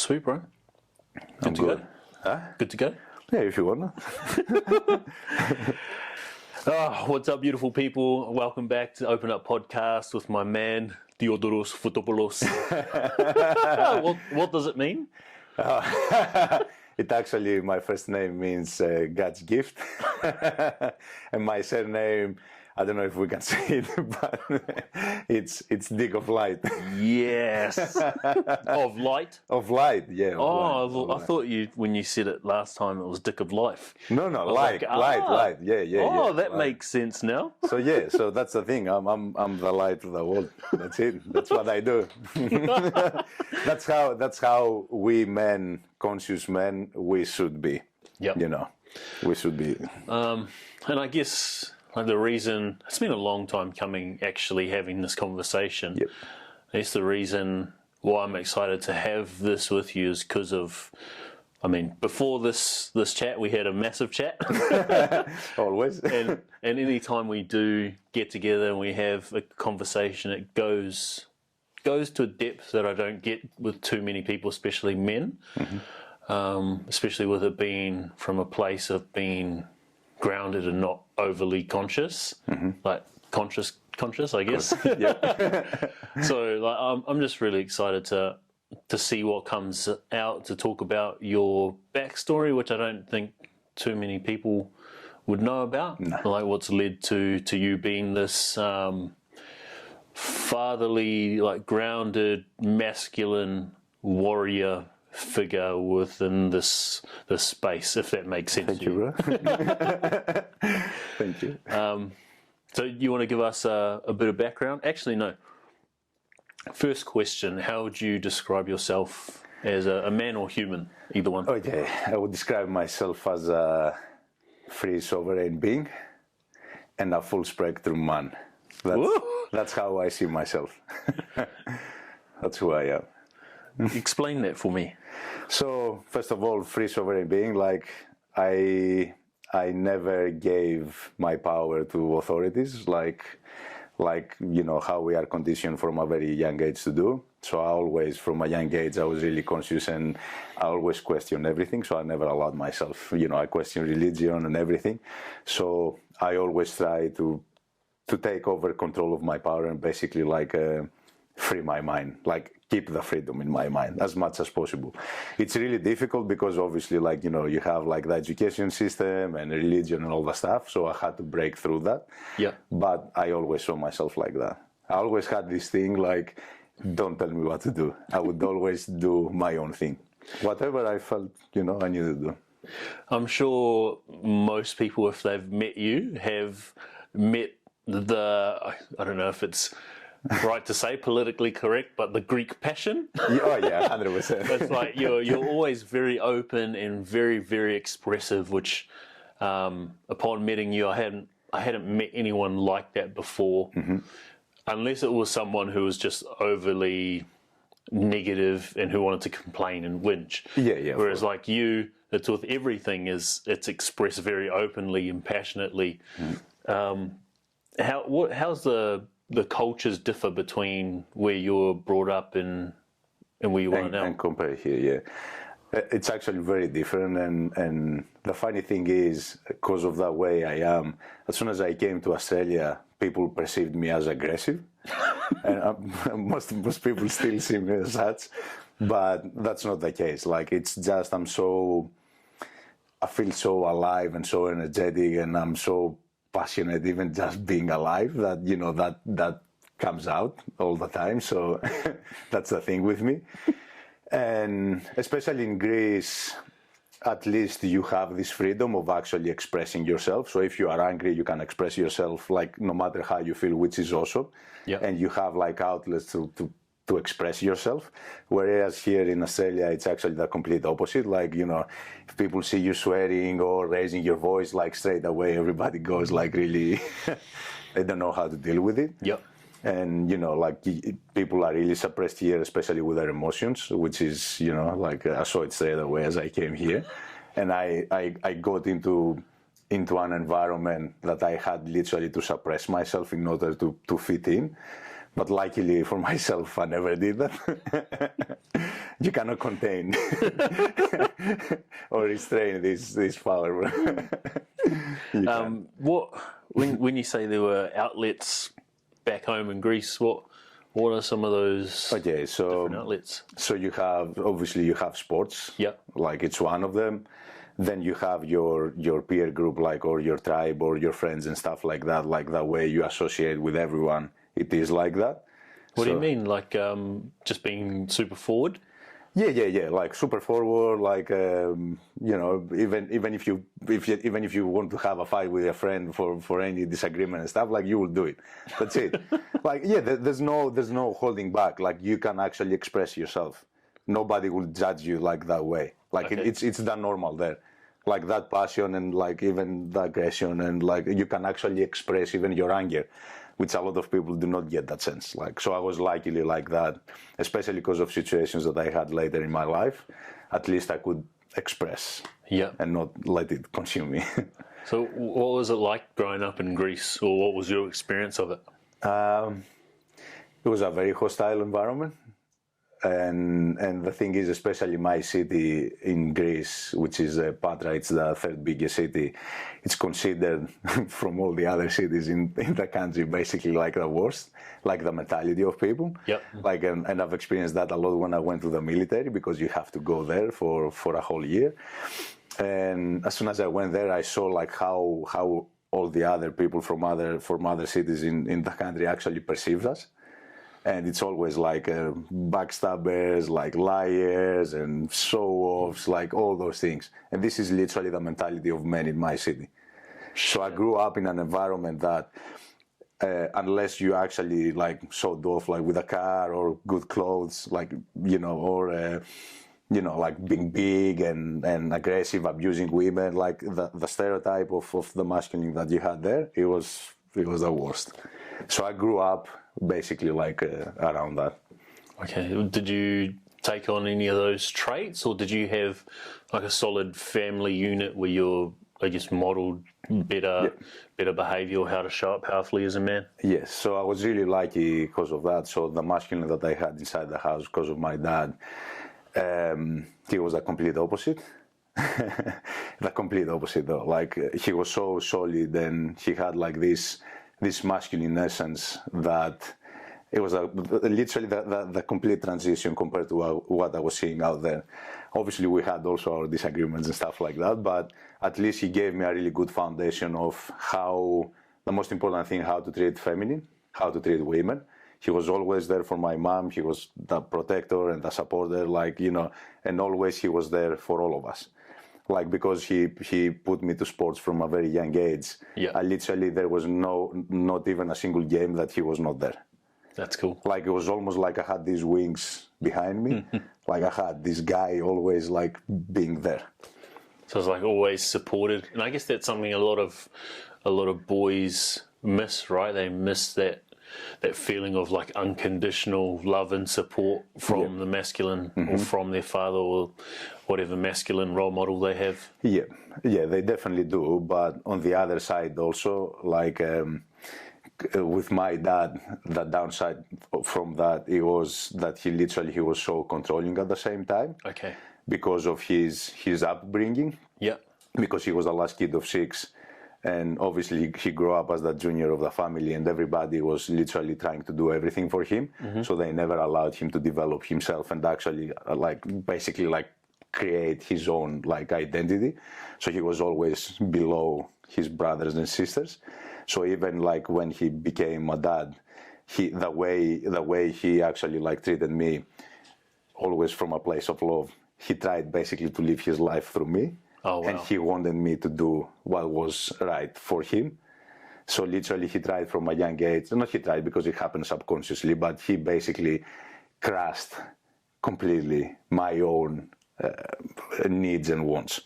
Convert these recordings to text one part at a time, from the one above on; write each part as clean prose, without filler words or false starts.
Sweet, bro. I'm Good to good. go. Huh? Good to go. Yeah, if you wanna. What's up, beautiful people? Welcome back to Open Up Podcast with my man, Theodoros Fotopoulos. What does it mean? It actually, my first name means God's gift. And my surname, I don't know if we can say it, but it's Dick of Light. Yes. Of light? Of light, yeah. I thought you, when you said it last time, it was Dick of Life. No, light, light. Yeah. That light. makes sense now. So that's the thing. I'm the light of the world. That's it. That's what I do. That's how we men, conscious men, we should be. Yep. You know, we should be. And I guess the reason, it's been a long time coming actually having this conversation. Yep. That's the reason why I'm excited to have this with you, is because of, before this chat, we had a massive chat. Always. and any time we do get together and we have a conversation, it goes to a depth that I don't get with too many people, especially men. Mm-hmm. Especially with it being from a place of being grounded and not overly conscious, like conscious, I guess. So I'm just really excited to see what comes out, to talk about your backstory, which I don't think too many people would know about. No. Like what's led to you being this fatherly, like grounded, masculine warrior figure within this space, if that makes sense. Thank you, bro. Thank you. So you want to give us a bit of background? Actually, no. First question, how would you describe yourself as a man or human? Either one. Okay, I would describe myself as a free sovereign being and a full spectrum man. That's how I see myself. That's who I am. Explain that for me. So, first of all, free sovereign being, like I never gave my power to authorities, like how we are conditioned from a very young age to do. So I always, from a young age, I was really conscious and I always questioned everything. So I never allowed myself, I questioned religion and everything. So I always try to take over control of my power and basically free my mind, keep the freedom in my mind as much as possible. It's really difficult because obviously you have the education system and religion and all the stuff. So I had to break through that. Yeah. But I always saw myself like that. I always had this thing don't tell me what to do. I would always do my own thing. Whatever I felt, I needed to do. I'm sure most people, if they've met you, have met I don't know if it's right to say politically correct, but the Greek passion. Oh yeah, 100%. It's like you're always very open and very, very expressive, which upon meeting you, I hadn't met anyone like that before, unless it was someone who was just overly negative and who wanted to complain and whinge. Yeah. Whereas like you, it's with everything, it's expressed very openly and passionately. How's the cultures differ between where you were brought up and where you are now? And compare here, yeah. It's actually very different. And the funny thing is, because of the way I am, as soon as I came to Australia, people perceived me as aggressive. And most people still see me as such. But that's not the case. It's just I feel so alive and so energetic, and I'm so passionate, even just being alive, that that comes out all the time. So that's the thing with me. And especially in Greece, at least you have this freedom of actually expressing yourself. So if you are angry, you can express yourself no matter how you feel, which is awesome. Yeah. And you have outlets to express yourself. Whereas here in Australia, it's actually the complete opposite. If people see you swearing or raising your voice, straight away, everybody goes really, they don't know how to deal with it. Yep. And, people are really suppressed here, especially with their emotions, which is, I saw it straight away as I came here. And I got into an environment that I had literally to suppress myself in order to fit in. But luckily for myself, I never did that. You cannot contain or restrain this power. When you say there were outlets back home in Greece, what are some of those different outlets? So you have, obviously you have sports. Yeah. Like it's one of them. Then you have your peer group, like, or your tribe or your friends and stuff like that. Like that way you associate with everyone. It is like that. What do you mean? Like just being super forward? Yeah. Like super forward. Like even if you want to have a fight with a friend for any disagreement and stuff, like you will do it. That's it. Like there's no holding back. Like you can actually express yourself. Nobody will judge you like that way. Like it's that normal there. Like that passion and like even the aggression and like you can actually express even your anger, which a lot of people do not get that sense. Like, so I was luckily like that, especially because of situations that I had later in my life. At least I could express and not let it consume me. So what was it like growing up in Greece, or what was your experience of it? It was a very hostile environment. And the thing is, especially my city in Greece, which is Patra, it's the third biggest city. It's considered from all the other cities in the country basically like the worst, like the mentality of people. Yep. Like, and I've experienced that a lot when I went to the military, because you have to go there for a whole year. And as soon as I went there, I saw like how all the other people from other cities in the country actually perceived us. And it's always like backstabbers, like liars and show-offs, like all those things. And this is literally the mentality of men in my city. So I grew up in an environment that unless you actually like showed off like with a car or good clothes, like, or, like being big and aggressive, abusing women, like the stereotype of the masculine that you had there, it was the worst. So I grew up basically like around that. Okay. Did you take on any of those traits, or did you have like a solid family unit where you're, I guess, modeled better behavior, or how to show up powerfully as a man? Yes. So I was really lucky because of that. So the masculine that I had inside the house because of my dad, he was a complete opposite. The complete opposite though. Like he was so solid, and he had like this masculine essence that it was literally the complete transition compared to what I was seeing out there. Obviously, we had also our disagreements and stuff like that, but at least he gave me a really good foundation of how, the most important thing, how to treat feminine, how to treat women. He was always there for my mom. He was the protector and the supporter, like, and always he was there for all of us. Like, because he put me to sports from a very young age. Yeah. I literally, there was not even a single game that he was not there. That's cool. Like, it was almost like I had these wings behind me. Like I had this guy always like being there. So it's like always supported. And I guess that's something a lot of boys miss, right? They miss that feeling of like unconditional love and support from the masculine or from their father or whatever masculine role model they have. Yeah, they definitely do. But on the other side also, like with my dad, the downside from that, it was that he was so controlling at the same time. Okay. Because of his upbringing. Yeah. Because he was the last kid of 6. And obviously he grew up as the junior of the family, and everybody was literally trying to do everything for him. So they never allowed him to develop himself and actually basically create his own identity. So he was always below his brothers and sisters. So even when he became a dad, the way he actually treated me, always from a place of love, he tried basically to live his life through me. Oh, wow. And he wanted me to do what was right for him. So literally he tried from a young age, not he tried because it happened subconsciously, but he basically crushed completely my own needs and wants.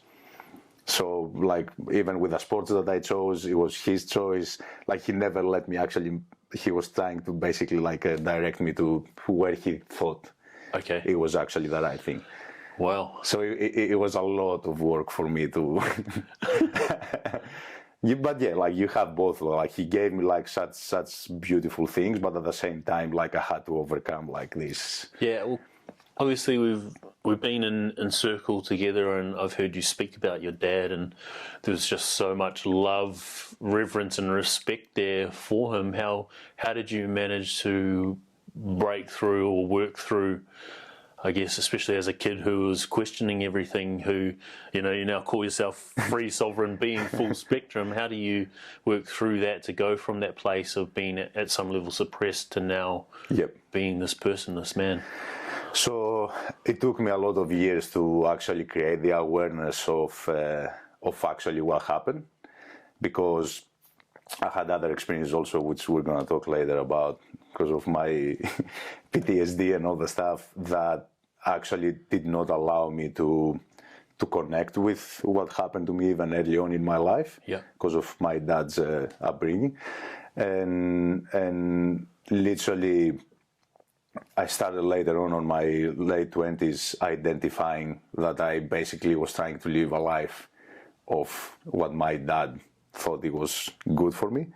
So even with the sports that I chose, it was his choice. He never let me actually, he was trying to basically direct me to where he thought it was actually the right thing. Wow. So it was a lot of work for me to But yeah, like you have both. Like he gave me like such beautiful things, but at the same time, like I had to overcome like this. Yeah, well, obviously we've been in circle together, and I've heard you speak about your dad, and there's just so much love, reverence, and respect there for him. How did you manage to break through or work through? I guess, especially as a kid who was questioning everything, who, you now call yourself free sovereign being, full spectrum. How do you work through that to go from that place of being at some level suppressed to now being this person, this man? So it took me a lot of years to actually create the awareness of actually what happened, because I had other experiences also, which we're going to talk later about, because of my PTSD and all the stuff that actually did not allow me to connect with what happened to me even early on in my life, because of my dad's upbringing. And literally, I started later on my late 20s identifying that I basically was trying to live a life of what my dad thought it was good for me.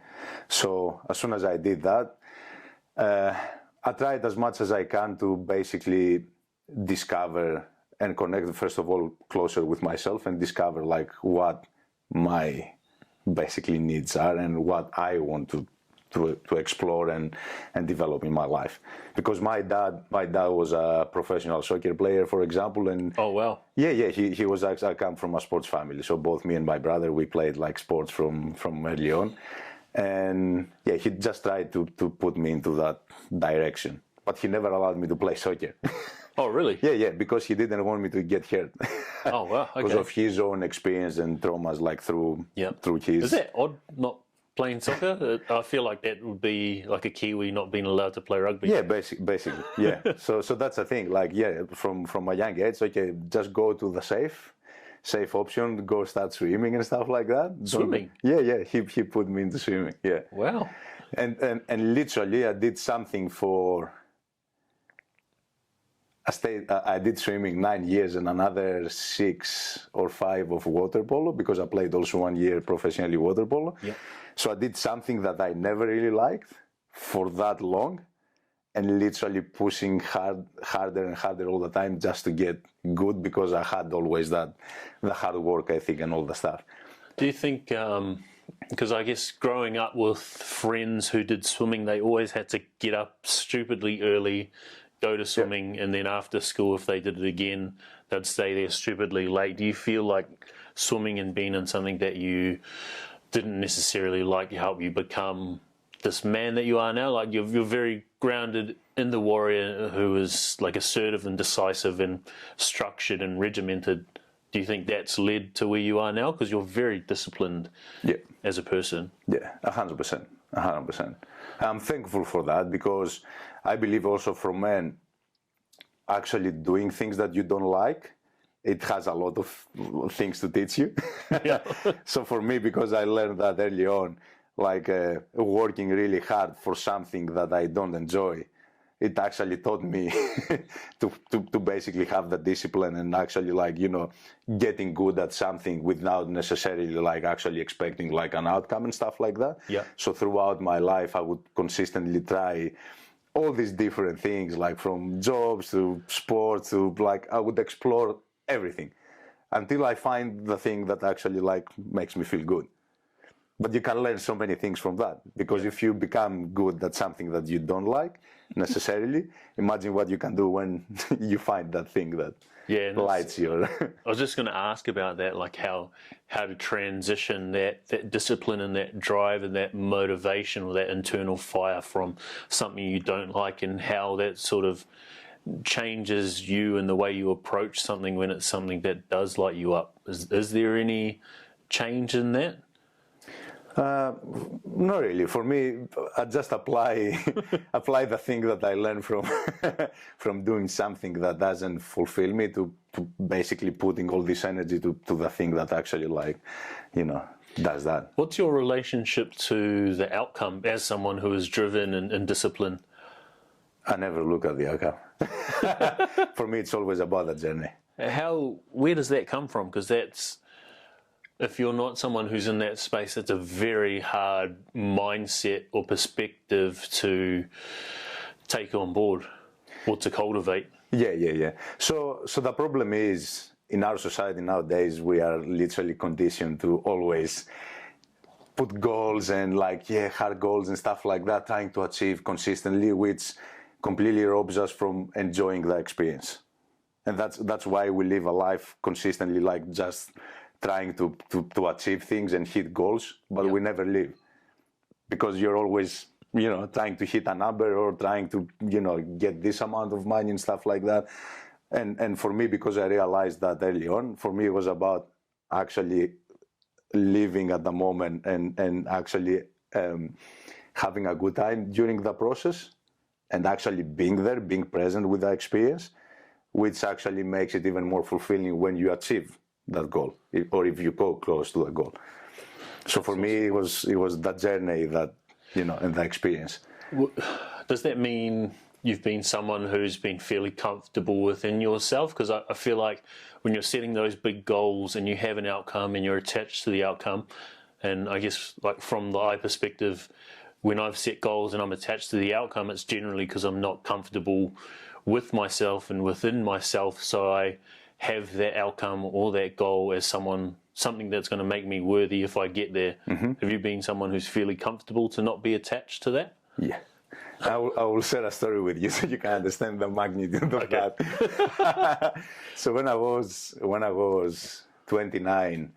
So as soon as I did that, I tried as much as I can to basically discover and connect, first of all, closer with myself and discover like what my basically needs are and what I want to explore and develop in my life. Because my dad was a professional soccer player, for example, and oh wow, he was. I come from a sports family, so both me and my brother, we played like sports from early on, and yeah, he just tried to put me into that direction, but he never allowed me to play soccer. Oh really? Yeah, because he didn't want me to get hurt. Oh wow, okay. Because of his own experience and traumas, like through his. Is that odd? Not playing soccer? I feel like that would be like a Kiwi not being allowed to play rugby. Yeah, basically, yeah. So that's the thing. Like, yeah, from a young age, okay, just go to the safe option, go start swimming and stuff like that. Swimming? Yeah. He put me into swimming. Yeah. Wow. And literally, I did something for. I did swimming 9 years and another 6 or 5 of water polo, because I played also 1 year professionally water polo. Yeah. So I did something that I never really liked for that long, and literally pushing harder and harder all the time just to get good, because I had always the hard work ethic and all the stuff. Do you think, because I guess growing up with friends who did swimming, they always had to get up stupidly early, go to swimming, and then after school, if they did it again, they'd stay there stupidly late. Do you feel like swimming and being in something that you didn't necessarily like help you become this man that you are now? Like you're very grounded in the warrior who is like assertive and decisive and structured and regimented. Do you think that's led to where you are now? Because you're very disciplined as a person. Yeah, 100%. 100%. I'm thankful for that, because I believe also for men, actually doing things that you don't like, it has a lot of things to teach you. So for me, because I learned that early on, like working really hard for something that I don't enjoy, it actually taught me to basically have the discipline and actually like, getting good at something without necessarily like actually expecting like an outcome and stuff like that. Yeah. So throughout my life, I would consistently try all these different things, like from jobs to sports to like, I would explore everything until I find the thing that actually like makes me feel good. But you can learn so many things from that, because if you become good at something that you don't like necessarily, imagine what you can do when you find that thing that lights you. I was just going to ask about that, like how to transition that discipline and that drive and that motivation or that internal fire from something you don't like, and how that sort of changes you and the way you approach something when it's something that does light you up. Is there any change in that? Not really. For me, I just apply the thing that I learned from doing something that doesn't fulfill me to basically putting all this energy to the thing that actually does that. What's your relationship to the outcome as someone who is driven and disciplined? I never look at the outcome. For me, it's always about the journey. Where does that come from? Because if you're not someone who's in that space, it's a very hard mindset or perspective to take on board or to cultivate. Yeah. So the problem is, in our society nowadays, we are literally conditioned to always put goals and hard goals and stuff like that, trying to achieve consistently, which completely robs us from enjoying the experience. And that's why we live a life consistently, like just trying to achieve things and hit goals, but we never live, because you're always, trying to hit a number or trying to, get this amount of money and stuff like that. And for me, because I realized that early on, for me it was about actually living at the moment and actually having a good time during the process, and actually being there, being present with the experience, which actually makes it even more fulfilling when you achieve that goal, or if you go close to the goal. So for me, it was that journey that, and the experience. Does that mean you've been someone who's been fairly comfortable within yourself? Because I feel like when you're setting those big goals and you have an outcome and you're attached to the outcome, and I guess like from the eye perspective, when I've set goals and I'm attached to the outcome, it's generally because I'm not comfortable with myself and within myself, so I have that outcome or that goal as something that's going to make me worthy if I get there. Mm-hmm. Have you been someone who's fairly comfortable to not be attached to that? Yeah. I will share a story with you so you can understand the magnitude of that. So when I was 29,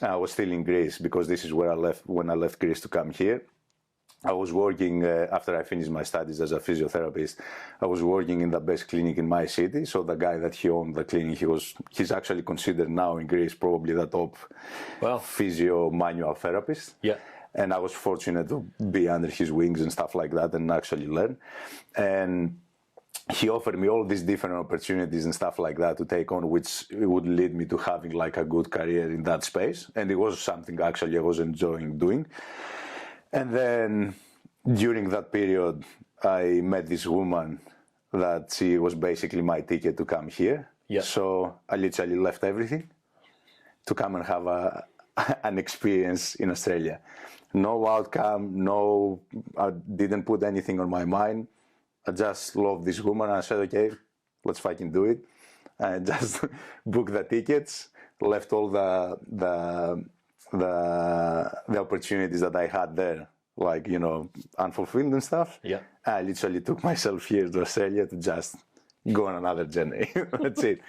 I was still in Greece, because this is where I left when I left Greece to come here. I was working, after I finished my studies as a physiotherapist, I was working in the best clinic in my city. So the guy that he owned the clinic, he's actually considered now in Greece probably the top physio manual therapist. Yeah. And I was fortunate to be under his wings and stuff like that and actually learn. And he offered me all these different opportunities and stuff like that to take on, which would lead me to having like a good career in that space. And it was something actually I was enjoying doing. And then during that period, I met this woman that she was basically my ticket to come here. Yeah. So I literally left everything to come and have an experience in Australia. No outcome, I didn't put anything on my mind. I just loved this woman. I said, okay, let's fucking do it. I just booked the tickets, left all the opportunities that I had there, like, unfulfilled and stuff. Yeah. I literally took myself here to Australia to just go on another journey. That's it.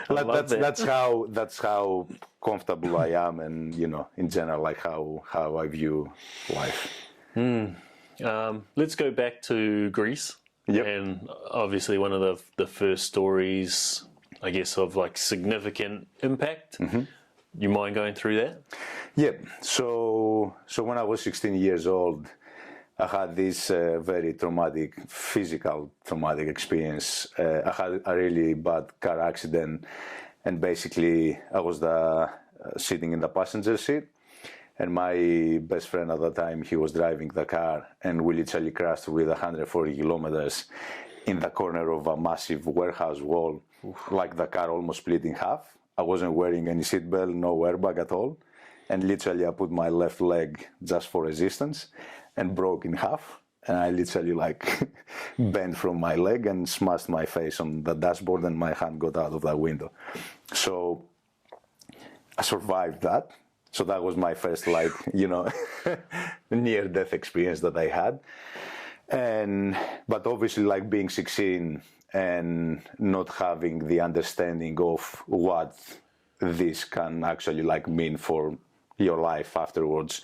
That's how comfortable I am, and in general, like how I view life. Let's go back to Greece. Yep. And obviously one of the first stories, I guess, of like significant impact. Mm-hmm. You mind going through that? Yeah. So when I was 16 years old, I had this very physical traumatic experience. I had a really bad car accident, and basically I was sitting in the passenger seat, and my best friend at the time, he was driving the car, and we literally crashed with 140 kilometers in the corner of a massive warehouse wall. Oof. Like the car almost split in half. I wasn't wearing any seatbelt, no airbag at all. And literally I put my left leg just for resistance and broke in half. And I literally bent from my leg and smashed my face on the dashboard, and my hand got out of the window. So I survived that. So that was my first near-death experience that I had. But obviously being 16 and not having the understanding of what this can actually mean for your life afterwards.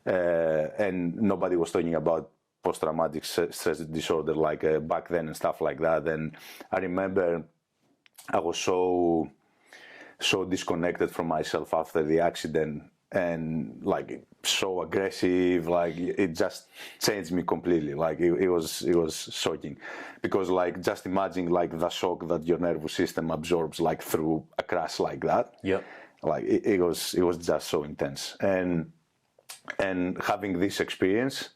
And nobody was talking about post-traumatic stress disorder back then and stuff like that. And I remember I was so disconnected from myself after the accident, and so aggressive, it just changed me completely. It was shocking, because just imagine the shock that your nervous system absorbs through a crash like that. Yeah. It was just so intense. And having this experience,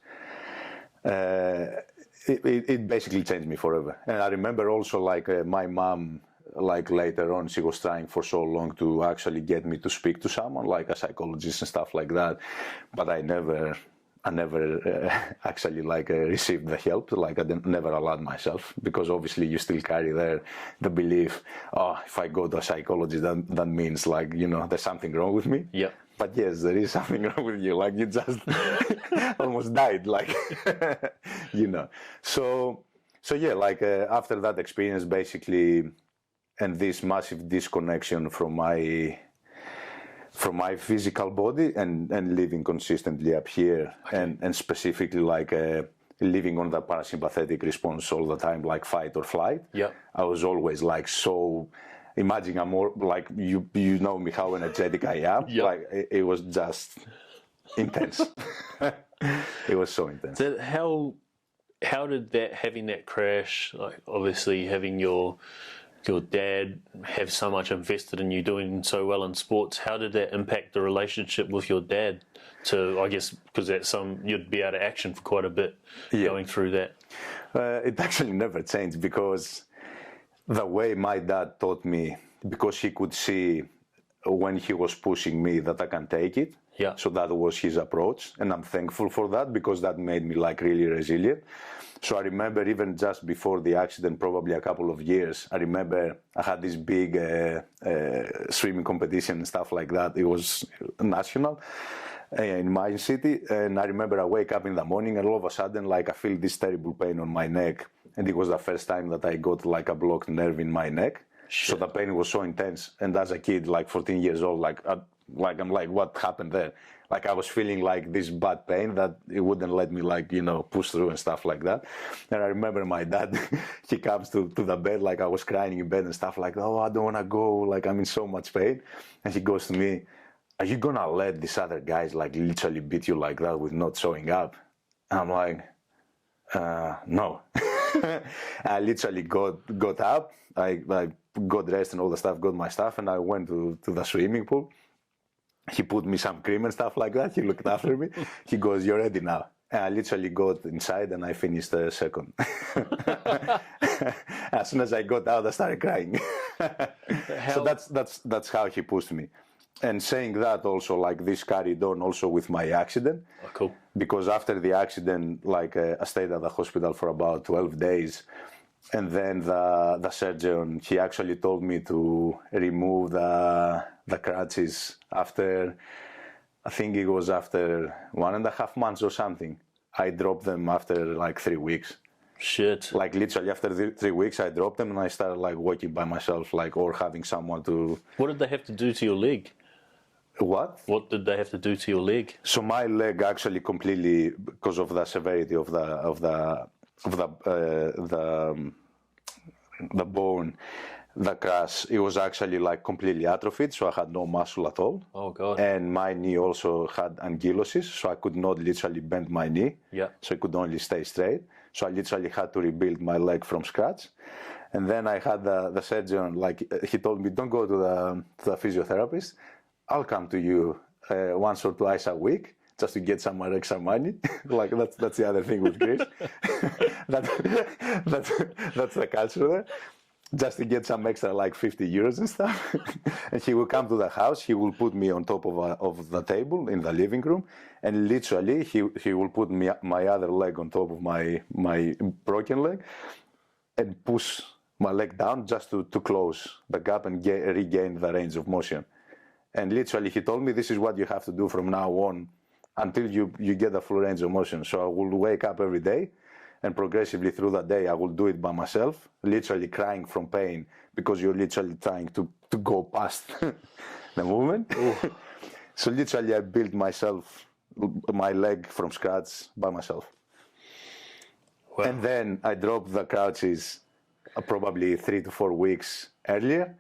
it basically changed me forever. And I remember also my mom like later on, she was trying for so long to actually get me to speak to someone, like a psychologist and stuff like that. But I never actually like received the help. Like I never allowed myself, because obviously you still carry there the belief, oh, if I go to a psychologist, that means like, you know, there's something wrong with me. Yeah. But yes, there is something wrong with you. Like you just almost died, like, you know. So yeah, like after that experience, basically, and this massive disconnection from my physical body and living consistently up here, okay. and specifically like living on the parasympathetic response all the time, like fight or flight. Yeah. I was always like so. Imagine I'm more like you know me how energetic I am. Yep. Like it was just intense. It was so intense. So how did that, having that crash, like obviously having your dad have so much invested in you doing so well in sports, how did that impact the relationship with your dad? To, I guess, because that's you'd be out of action for quite a bit going through that. It actually never changed, because the way my dad taught me, because he could see when he was pushing me that I can take it. Yeah. So that was his approach, and I'm thankful for that, because that made me like really resilient. So I remember even just before the accident, probably a couple of years, I remember I had this big swimming competition and stuff like that. It was national in my city, and I remember I wake up in the morning and all of a sudden like I feel this terrible pain on my neck. And it was the first time that I got like a blocked nerve in my neck. Shit. So the pain was so intense. And as a kid, like 14 years old, I'm like, what happened there? Like I was feeling like this bad pain that it wouldn't let me like, you know, push through and stuff like that. And I remember my dad, he comes to the bed, like I was crying in bed and stuff like, oh, I don't want to go. Like I'm in so much pain. And he goes to me, are you going to let these other guys like literally beat you like that with not showing up? And I'm like, no. I literally got up, I got dressed and all the stuff, got my stuff, and I went to the swimming pool. He put me some cream and stuff like that. He looked after me. He goes, you're ready now. And I literally got inside and I finished second. As soon as I got out, I started crying. So that's how he pushed me. And saying that also, like this carried on also with my accident. Oh, cool. Because after the accident, like I stayed at the hospital for about 12 days. And then the surgeon, he actually told me to remove the crutches after, I think it was after 1.5 months or something. I dropped them after like 3 weeks. Shit. Like literally after 3 weeks, I dropped them and I started like walking by myself, like, or having someone to... What did they have to do to your leg? What? What did they have to do to your leg? So my leg actually completely, because of the severity of the bone, the crash, it was actually like completely atrophied, so I had no muscle at all. Oh God. And my knee also had ankylosis, so I could not literally bend my knee. Yeah. So it could only stay straight. So I literally had to rebuild my leg from scratch. And then I had the surgeon, like he told me, don't go to the physiotherapist. I'll come to you once or twice a week just to get some extra money. Like that's the other thing with Greece. that's the culture there. Just to get some extra like 50 euros and stuff. And he will come to the house, he will put me on top of the table in the living room, and literally he will put my other leg on top of my broken leg and push my leg down just to close the gap and regain the range of motion. And literally he told me, this is what you have to do from now on until you get the full range of motion. So I will wake up every day, and progressively through the day, I will do it by myself, literally crying from pain because you're literally trying to go past the movement. So literally I built my leg from scratch by myself. Wow. And then I dropped the crouches probably 3 to 4 weeks earlier.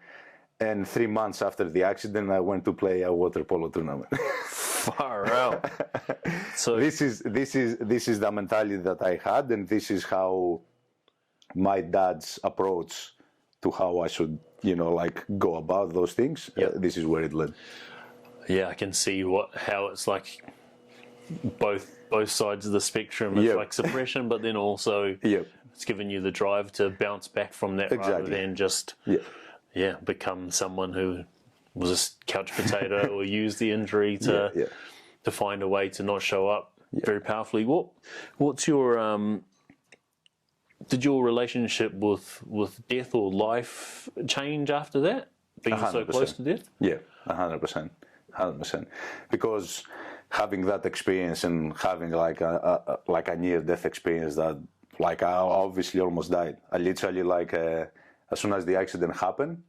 And 3 months after the accident, I went to play a water polo tournament. Far out. So this is the mentality that I had, and this is how my dad's approach to how I should, like go about those things. Yep. This is where it led. Yeah, I can see how it's like both sides of the spectrum. It's like suppression, but then also it's giving you the drive to bounce back from that rather than just become someone who was a couch potato or used the injury to find a way to not show up very powerfully. What's your did your relationship with death or life change after that? Being 100%. So close to death? Yeah, 100%. 100%. Because having that experience and having like a near-death experience that like I obviously almost died. I literally like as soon as the accident happened,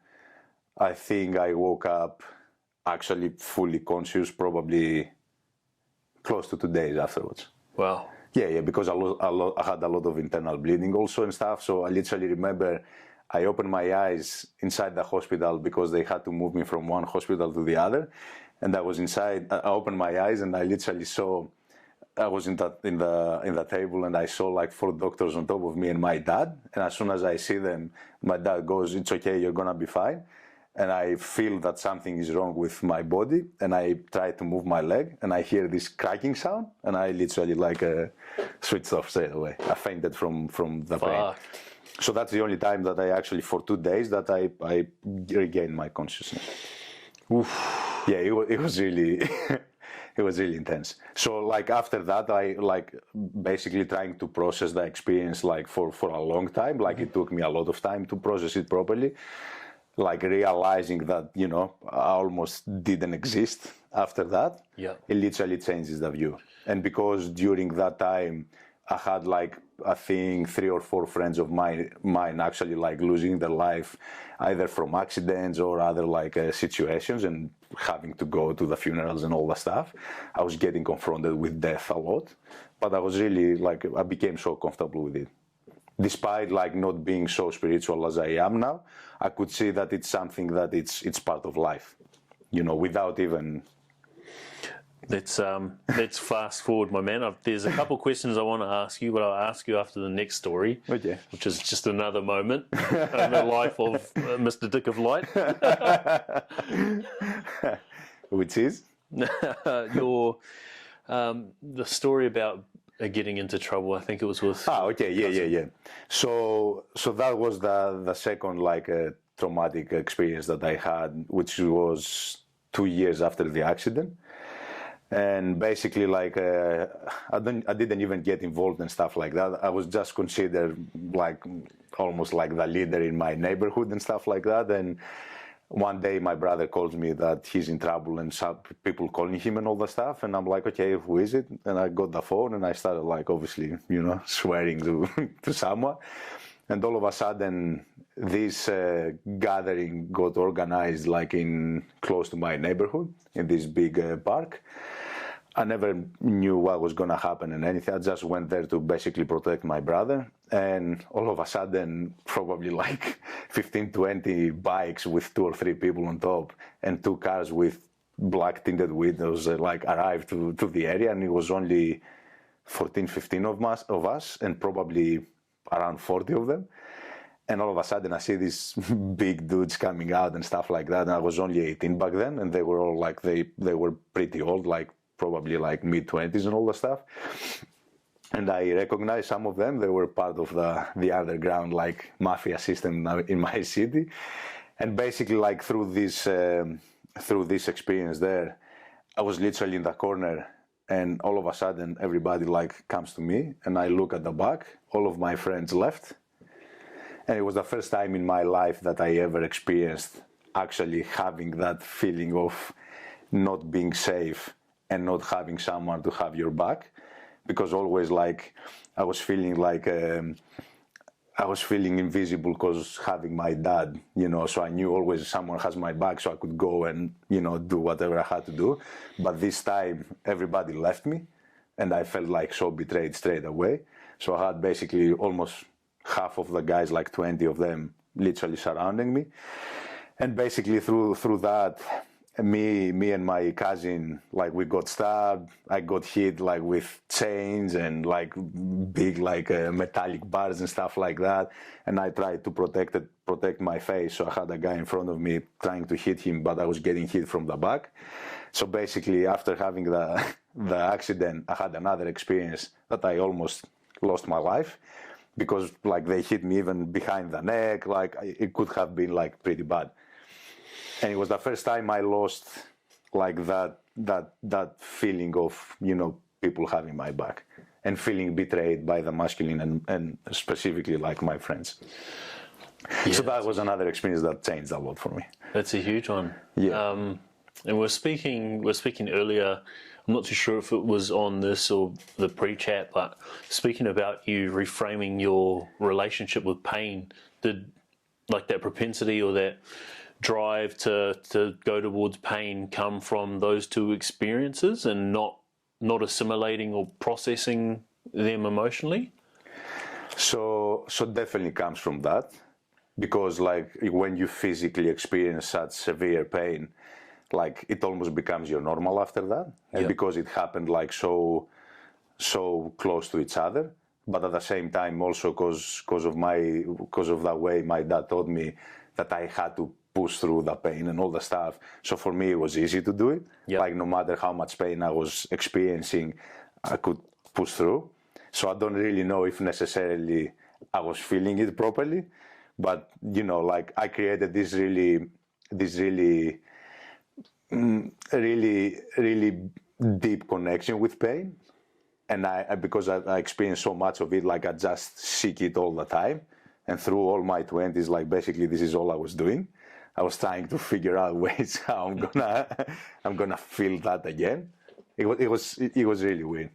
I think I woke up actually fully conscious probably close to 2 days afterwards. Wow. Yeah, because I had a lot of internal bleeding also and stuff. So I literally remember I opened my eyes inside the hospital because they had to move me from one hospital to the other. And I was inside, I opened my eyes and I literally saw, I was in the table and I saw like 4 doctors on top of me and my dad. And as soon as I see them, my dad goes, "It's okay, you're gonna be fine." And I feel that something is wrong with my body, and I try to move my leg, and I hear this cracking sound, and I literally like switched off straight away. I fainted from the pain. So that's the only time that I actually, for 2 days, that I regained my consciousness. Oof. Yeah, it was really, it was really intense. So like after that, I like basically trying to process the experience like for a long time. Like it took me a lot of time to process it properly. Like realizing that, you know, I almost didn't exist after that. Yeah. It literally changes the view. And because during that time, I had like, I think 3 or 4 friends of mine actually like losing their life either from accidents or other like situations and having to go to the funerals and all that stuff. I was getting confronted with death a lot, but I was really like, I became so comfortable with it. Despite like not being so spiritual as I am now, I could see that it's something that it's part of life, you know, without even. Let's fast forward, my man. There's a couple questions I want to ask you, but I'll ask you after the next story, okay. Which is just another moment in the life of Mr. Dick of Light. Which is your the story about getting into trouble. I think it was with. Okay, yeah. So that was the second like traumatic experience that I had, which was 2 years after the accident. And basically, like, I didn't even get involved in stuff like that. I was just considered like almost like the leader in my neighborhood and stuff like that. And one day my brother calls me that he's in trouble and some people calling him and all the stuff. And I'm like, okay, who is it? And I got the phone and I started like, obviously, you know, swearing to someone. And all of a sudden, this gathering got organized like in close to my neighborhood in this big park. I never knew what was going to happen and anything. I just went there to basically protect my brother. And all of a sudden, probably like 15, 20 bikes with 2 or 3 people on top and 2 cars with black tinted windows like arrived to the area. And it was only 14, 15 of us and probably around 40 of them. And all of a sudden I see these big dudes coming out and stuff like that. And I was only 18 back then. And they were all like, they were pretty old, like probably like mid-20s and all that stuff. And I recognized some of them. They were part of the underground like mafia system in my city. And basically like through this experience there, I was literally in the corner and all of a sudden everybody like comes to me and I look at the back, all of my friends left. And it was the first time in my life that I ever experienced actually having that feeling of not being safe and not having someone to have your back. Because always like I was feeling like I was feeling invisible because having my dad, you know, so I knew always someone has my back so I could go and, you know, do whatever I had to do. But this time everybody left me and I felt like so betrayed straight away. So I had basically almost half of the guys, like 20 of them, literally surrounding me. And basically through that, me and my cousin, like we got stabbed. I got hit like with chains and like big like metallic bars and stuff like that. And I tried to protect my face. So I had a guy in front of me trying to hit him, but I was getting hit from the back. So basically after having the accident, I had another experience that I almost lost my life. because like they hit me even behind the neck, like it could have been like pretty bad. And it was the first time I lost like that feeling of, you know, people having my back and feeling betrayed by the masculine and specifically like my friends. Yeah. So that was another experience that changed a lot for me. That's a huge one. Yeah. And we're speaking earlier, I'm not too sure if it was on this or the pre-chat, but speaking about you reframing your relationship with pain, did like that propensity or that drive to go towards pain come from those two experiences and not assimilating or processing them emotionally? So definitely comes from that, because like when you physically experience such severe pain, like it almost becomes your normal after that, and because it happened like so close to each other. But at the same time, also because of the way my dad taught me that I had to push through the pain and all the stuff. So for me, it was easy to do it. Yep. Like no matter how much pain I was experiencing, I could push through. So I don't really know if necessarily I was feeling it properly, but you know, like I created this really deep connection with pain. And because I experienced so much of it, like I just seek it all the time. And through all my 20s, like basically this is all I was doing. I was trying to figure out ways how I'm gonna feel that again. It was really weird.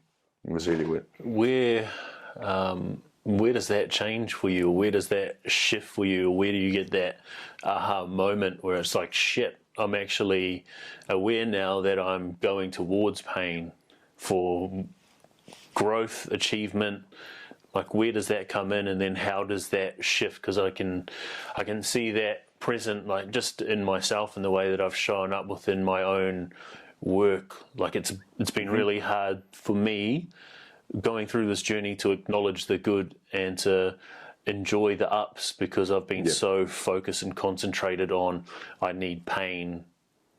It was really weird. Where does that change for you? Where does that shift for you? Where do you get that aha moment where it's like, shit, I'm actually aware now that I'm going towards pain for growth, achievement? Like, where does that come in, and then how does that shift? Because I can see that present, like just in myself and the way that I've shown up within my own work. Like it's been really hard for me going through this journey to acknowledge the good and to enjoy the ups, because I've been so focused and concentrated on I need pain,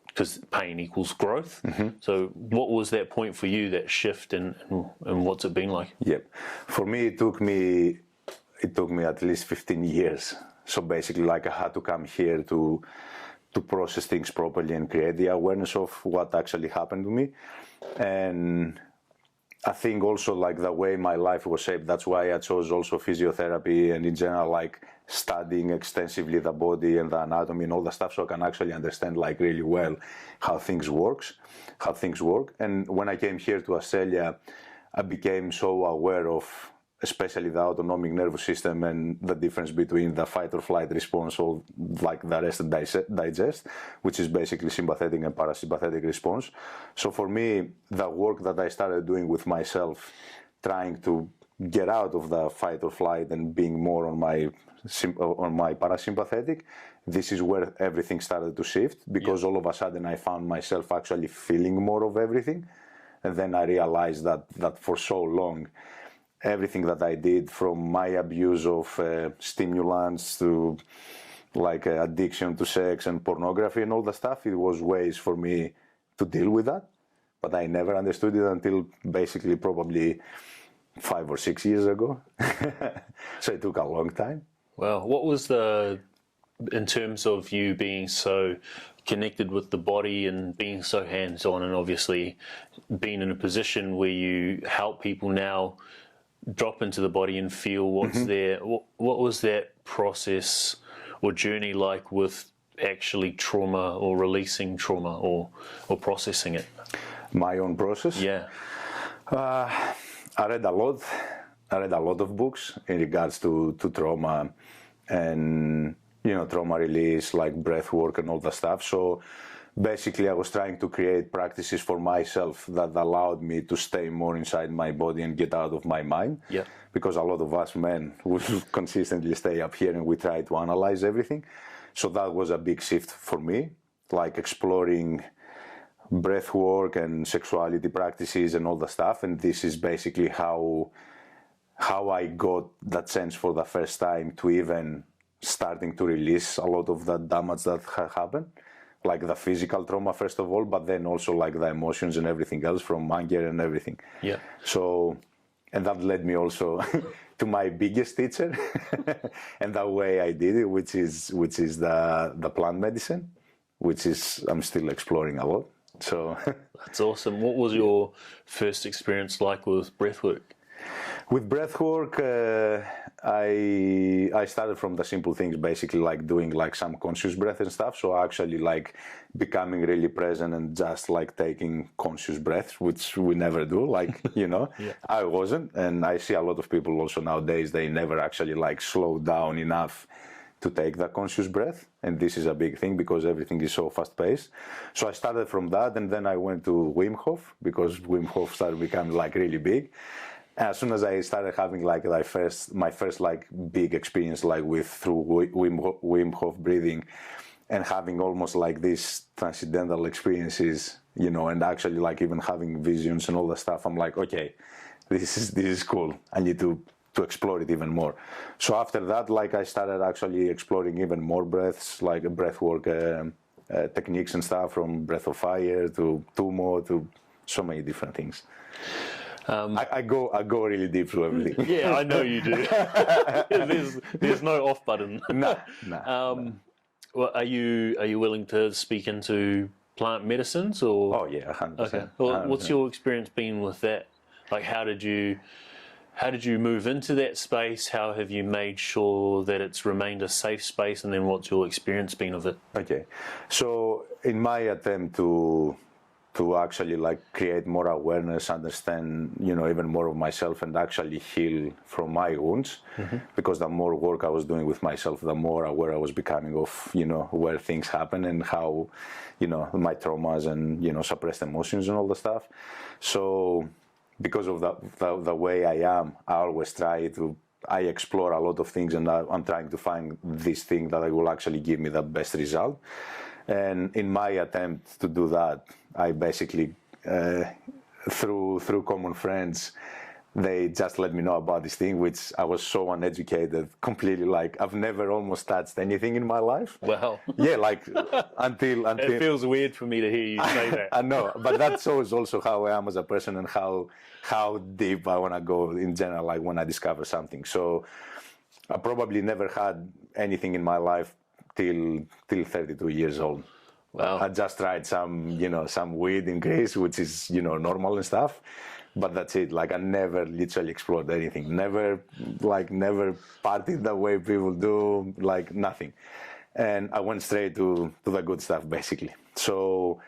because pain equals growth. So what was that point for you, that shift, and what's it been like? For me, it took me at least 15 years. So basically, like I had to come here to process things properly and create the awareness of what actually happened to me. And I think also like the way my life was shaped, that's why I chose also physiotherapy and in general like studying extensively the body and the anatomy and all the stuff, so I can actually understand like really well how things work. And when I came here to Australia, I became so aware of especially the autonomic nervous system and the difference between the fight or flight response, or like the rest and digest, which is basically sympathetic and parasympathetic response. So for me, the work that I started doing with myself, trying to get out of the fight or flight and being more on my parasympathetic, this is where everything started to shift, because all of a sudden I found myself actually feeling more of everything. And then I realized that for so long, everything that I did, from my abuse of stimulants to like addiction to sex and pornography and all the stuff, it was ways for me to deal with that. But I never understood it until basically probably 5 or 6 years ago. So it took a long time. Well, what was in terms of you being so connected with the body and being so hands-on, and obviously being in a position where you help people now drop into the body and feel what's there. What was that process or journey like with actually trauma, or releasing trauma, or processing it? My own process? Yeah. I read a lot. I read a lot of books in regards to trauma and, you know, trauma release, like breath work and all that stuff. So basically, I was trying to create practices for myself that allowed me to stay more inside my body and get out of my mind. Yeah. Because a lot of us men will consistently stay up here and we try to analyze everything. So that was a big shift for me, like exploring breath work and sexuality practices and all the stuff. And this is basically how I got that sense for the first time to even starting to release a lot of that damage that had happened. Like the physical trauma, first of all, but then also like the emotions and everything else, from anger and everything. Yeah. So, and that led me also to my biggest teacher, and the way I did it, which is the plant medicine, which is I'm still exploring a lot. So That's awesome. What was your first experience like with breathwork? with breathwork, I started from the simple things, basically like doing like some conscious breath and stuff. So actually like becoming really present and just like taking conscious breaths, which we never do. Like, you know, Yeah. I wasn't. And I see a lot of people also nowadays, they never actually like slow down enough to take the conscious breath. And this is a big thing because everything is so fast paced. So I started from that, and then I went to Wim Hof because Wim Hof started becoming like really big. As soon as I started having like my first like big experience like through Wim Hof breathing and having almost like these transcendental experiences, you know, and actually like even having visions and all that stuff, I'm like, okay, this is cool. I need to explore it even more. So after that, like I started actually exploring even more breaths, like breathwork techniques and stuff, from breath of fire to Tumo to so many different things. I go really deep through everything. Yeah, I know you do. there's no off button. No. Well, are you willing to speak into plant medicines or? Oh yeah, 100%. Okay. Well, what's your experience been with that? Like, how did you move into that space? How have you made sure that it's remained a safe space? And then what's your experience been of it? Okay, so in my attempt to actually like create more awareness, understand, you know, even more of myself and actually heal from my wounds, because the more work I was doing with myself, the more aware I was becoming of, you know, where things happen and how, you know, my traumas and, you know, suppressed emotions and all the stuff. So because of the way I am, I explore a lot of things, and I'm trying to find this thing that will actually give me the best result. And in my attempt to do that, I basically, through common friends, they just let me know about this thing, which I was so uneducated, completely like I've never almost touched anything in my life. Wow. Yeah, like until It feels weird for me to hear you say that. I know, but that shows also how I am as a person and how deep I want to go in general, like when I discover something. So I probably never had anything in my life till 32 years old. Wow. I just tried some weed in Greece, which is, you know, normal and stuff. But that's it. Like I never literally explored anything. Never partied the way people do, like nothing. And I went straight to the good stuff, basically. So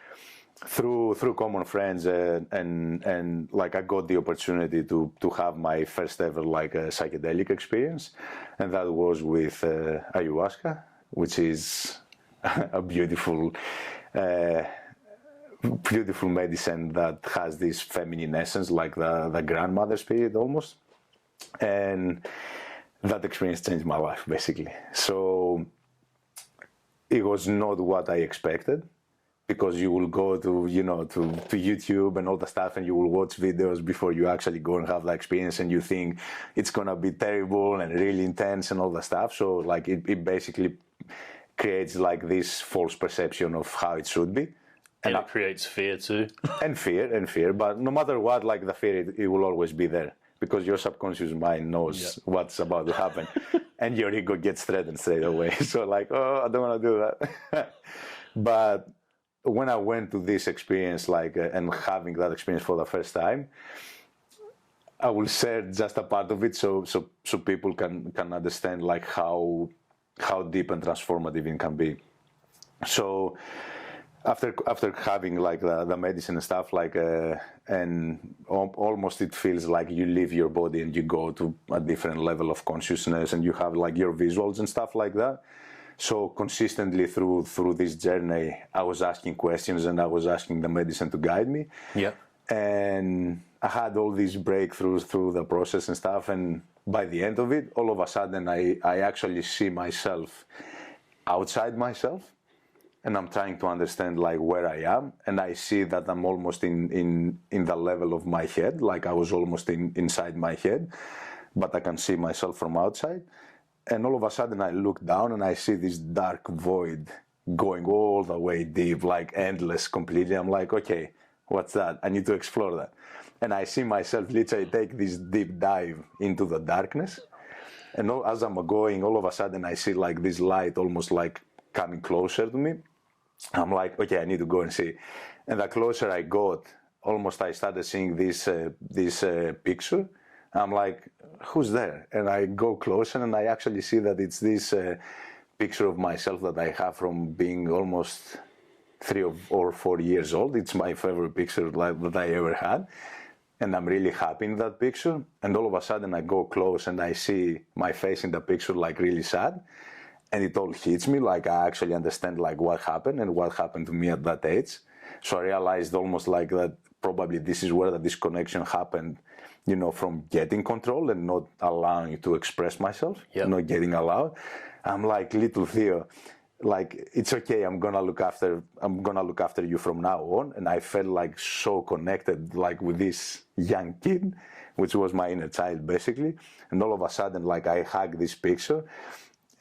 through common friends and like I got the opportunity to have my first ever like psychedelic experience, and that was with ayahuasca, which is a beautiful medicine that has this feminine essence, like the grandmother spirit almost. And that experience changed my life, basically. So it was not what I expected, because you will go to YouTube and all the stuff, and you will watch videos before you actually go and have the experience, and you think it's gonna be terrible and really intense and all the stuff. So like it basically creates like this false perception of how it should be. And it creates fear too. and fear. But no matter what, like the fear, it will always be there, because your subconscious mind knows what's about to happen, and your ego gets threatened straight away. So like, oh, I don't want to do that. But when I went to this experience, like, and having that experience for the first time, I will share just a part of it, so people can understand like how deep and transformative it can be. So after having like the medicine and stuff, like and almost it feels like you leave your body and you go to a different level of consciousness, and you have like your visuals and stuff like that. So consistently through this journey, I was asking questions and I was asking the medicine to guide me. Yeah. And I had all these breakthroughs through the process and stuff. And by the end of it, all of a sudden, I actually see myself outside myself. And I'm trying to understand like where I am. And I see that I'm almost in the level of my head. Like I was almost inside my head, but I can see myself from outside. And all of a sudden I look down and I see this dark void going all the way deep, like endless completely. I'm like, okay, what's that? I need to explore that. And I see myself literally take this deep dive into the darkness. And as I'm going, all of a sudden I see like this light almost like coming closer to me. I'm like, okay, I need to go and see. And the closer I got, almost I started seeing this picture. I'm like, who's there? And I go closer and I actually see that it's this picture of myself that I have from being almost 3 or 4 years old. It's my favorite picture that I ever had. And I'm really happy in that picture. And all of a sudden I go close and I see my face in the picture like really sad. And it all hits me, like I actually understand like what happened and what happened to me at that age. So I realized almost like that probably this is where the disconnection happened, you know, from getting control and not allowing to express myself, not getting allowed. I'm like, little Theo, like, it's okay, I'm gonna look after you from now on. And I felt like so connected, like with this young kid, which was my inner child basically. And all of a sudden, like I hug this picture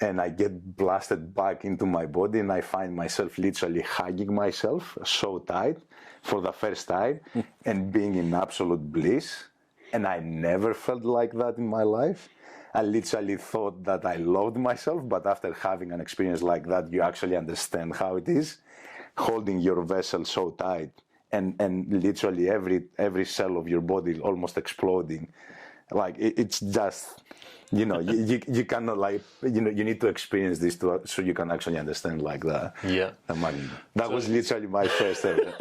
and I get blasted back into my body and I find myself literally hugging myself so tight for the first time and being in absolute bliss. And I never felt like that in my life. I literally thought that I loved myself, but after having an experience like that, you actually understand how it is, holding your vessel so tight and literally every cell of your body almost exploding. Like it's just, you know, you cannot like, you know, you need to experience this so you can actually understand like that. Yeah. That was literally my first ever.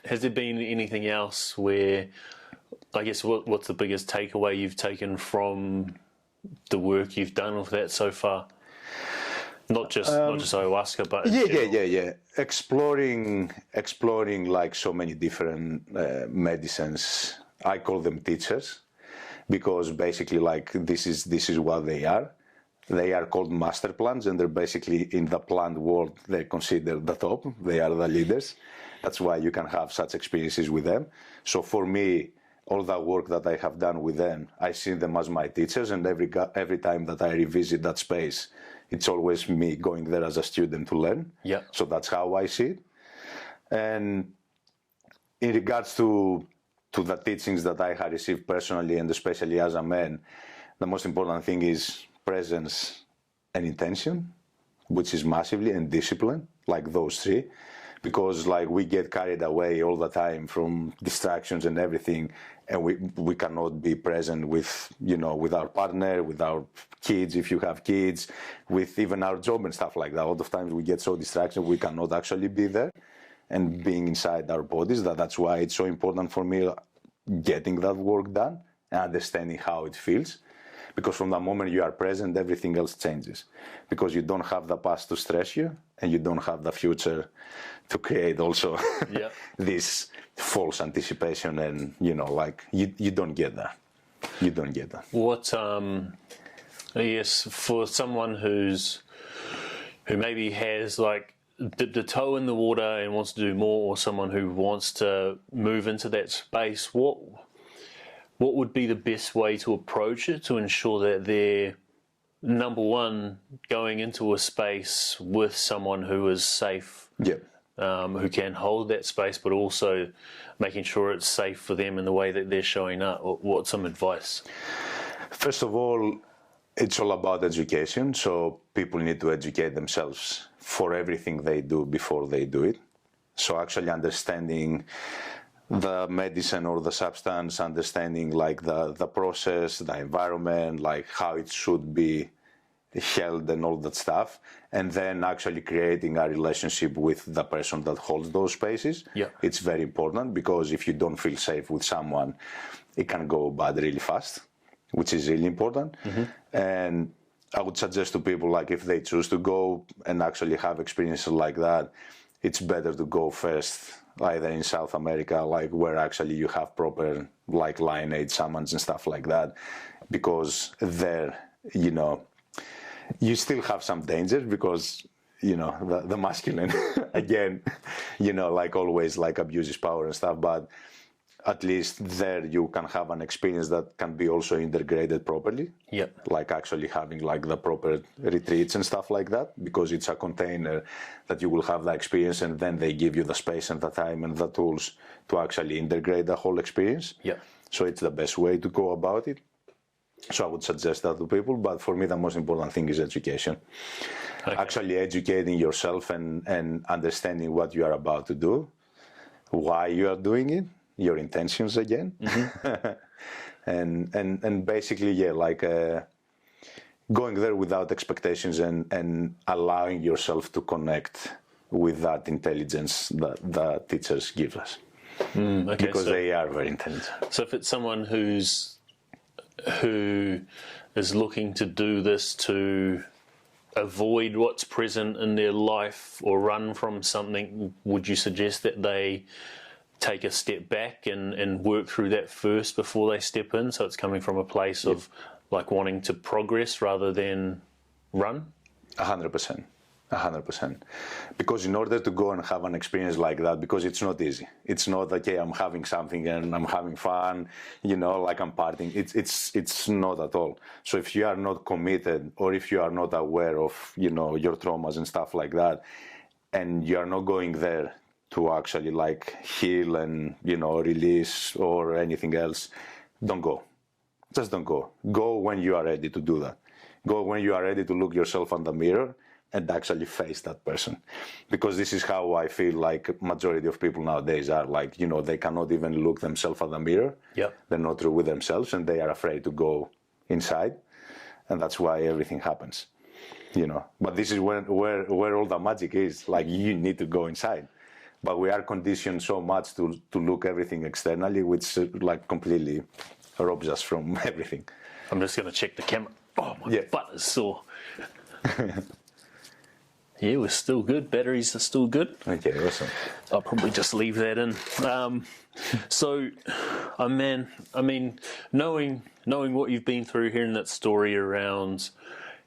Has there been anything else where, I guess, what's the biggest takeaway you've taken from the work you've done with that so far? Not just ayahuasca, but yeah. Exploring like so many different medicines. I call them teachers because basically like this is what they are. They are called master plants, and they're basically in the plant world. They're considered the top. They are the leaders. That's why you can have such experiences with them. So for me, all the work that I have done with them, I see them as my teachers, and every time that I revisit that space, it's always me going there as a student to learn. Yeah. So that's how I see it. And in regards to the teachings that I have received personally, and especially as a man, the most important thing is presence and intention, which is massively, and discipline, like those three. Because like we get carried away all the time from distractions and everything, and we cannot be present with, you know, with our partner, with our kids, if you have kids, with even our job and stuff like that. A lot of times we get so distracted we cannot actually be there and being inside our bodies. That's why it's so important for me getting that work done and understanding how it feels. Because from the moment you are present, everything else changes. Because you don't have the past to stress you, and you don't have the future to create also this false anticipation, and, you know, like you don't get that. You don't get that. What, yes, for someone who maybe has like dipped a toe in the water and wants to do more, or someone who wants to move into that space, what would be the best way to approach it to ensure that they're, number one, going into a space with someone who is safe, who can hold that space, but also making sure it's safe for them in the way that they're showing up? What's some advice? First of all, it's all about education. So people need to educate themselves for everything they do before they do it. So actually understanding the medicine or the substance, understanding like the process, the environment, like how it should be held and all that stuff, and then actually creating a relationship with the person that holds those spaces. It's very important, because if you don't feel safe with someone, it can go bad really fast, which is really important. And I would suggest to people, like, if they choose to go and actually have experiences like that, it's better to go first either in South America, like where actually you have proper like lineage shamans and stuff like that, because there, you know, you still have some danger, because, you know, the masculine again, you know, like always, like abuses power and stuff. But at least there you can have an experience that can be also integrated properly. Yep. Like actually having like the proper retreats and stuff like that, because it's a container that you will have the experience, and then they give you the space and the time and the tools to actually integrate the whole experience. Yep. So it's the best way to go about it. So I would suggest that to people, but for me the most important thing is education. Okay. Actually educating yourself and understanding what you are about to do, why you are doing it, your intentions again, and basically, going there without expectations and allowing yourself to connect with that intelligence that the teachers give us, because they are very intelligent. So if it's someone who is looking to do this to avoid what's present in their life or run from something, would you suggest that they take a step back and work through that first before they step in? So it's coming from a place of like wanting to progress rather than run? 100%. 100%. Because in order to go and have an experience like that, because it's not easy. It's not okay, I'm having something and I'm having fun, like I'm partying. It's not at all. So if you are not committed, or if you are not aware of, your traumas and stuff like that, and you are not going there to actually like heal and, release or anything else, don't go. Just don't go. Go when you are ready to do that. Go when you are ready to look yourself in the mirror and actually face that person. Because this is how I feel like majority of people nowadays are like, they cannot even look themselves at the mirror. Yep. They're not true with themselves, and they are afraid to go inside. And that's why everything happens, But this is where all the magic is. Like, you need to go inside. But we are conditioned so much to look everything externally, which like completely robs us from everything. I'm just going to check the camera. Oh, my butt is sore. Yeah, we're still good. Batteries are still good. Okay, awesome. I'll probably just leave that in. Knowing what you've been through, hearing that story around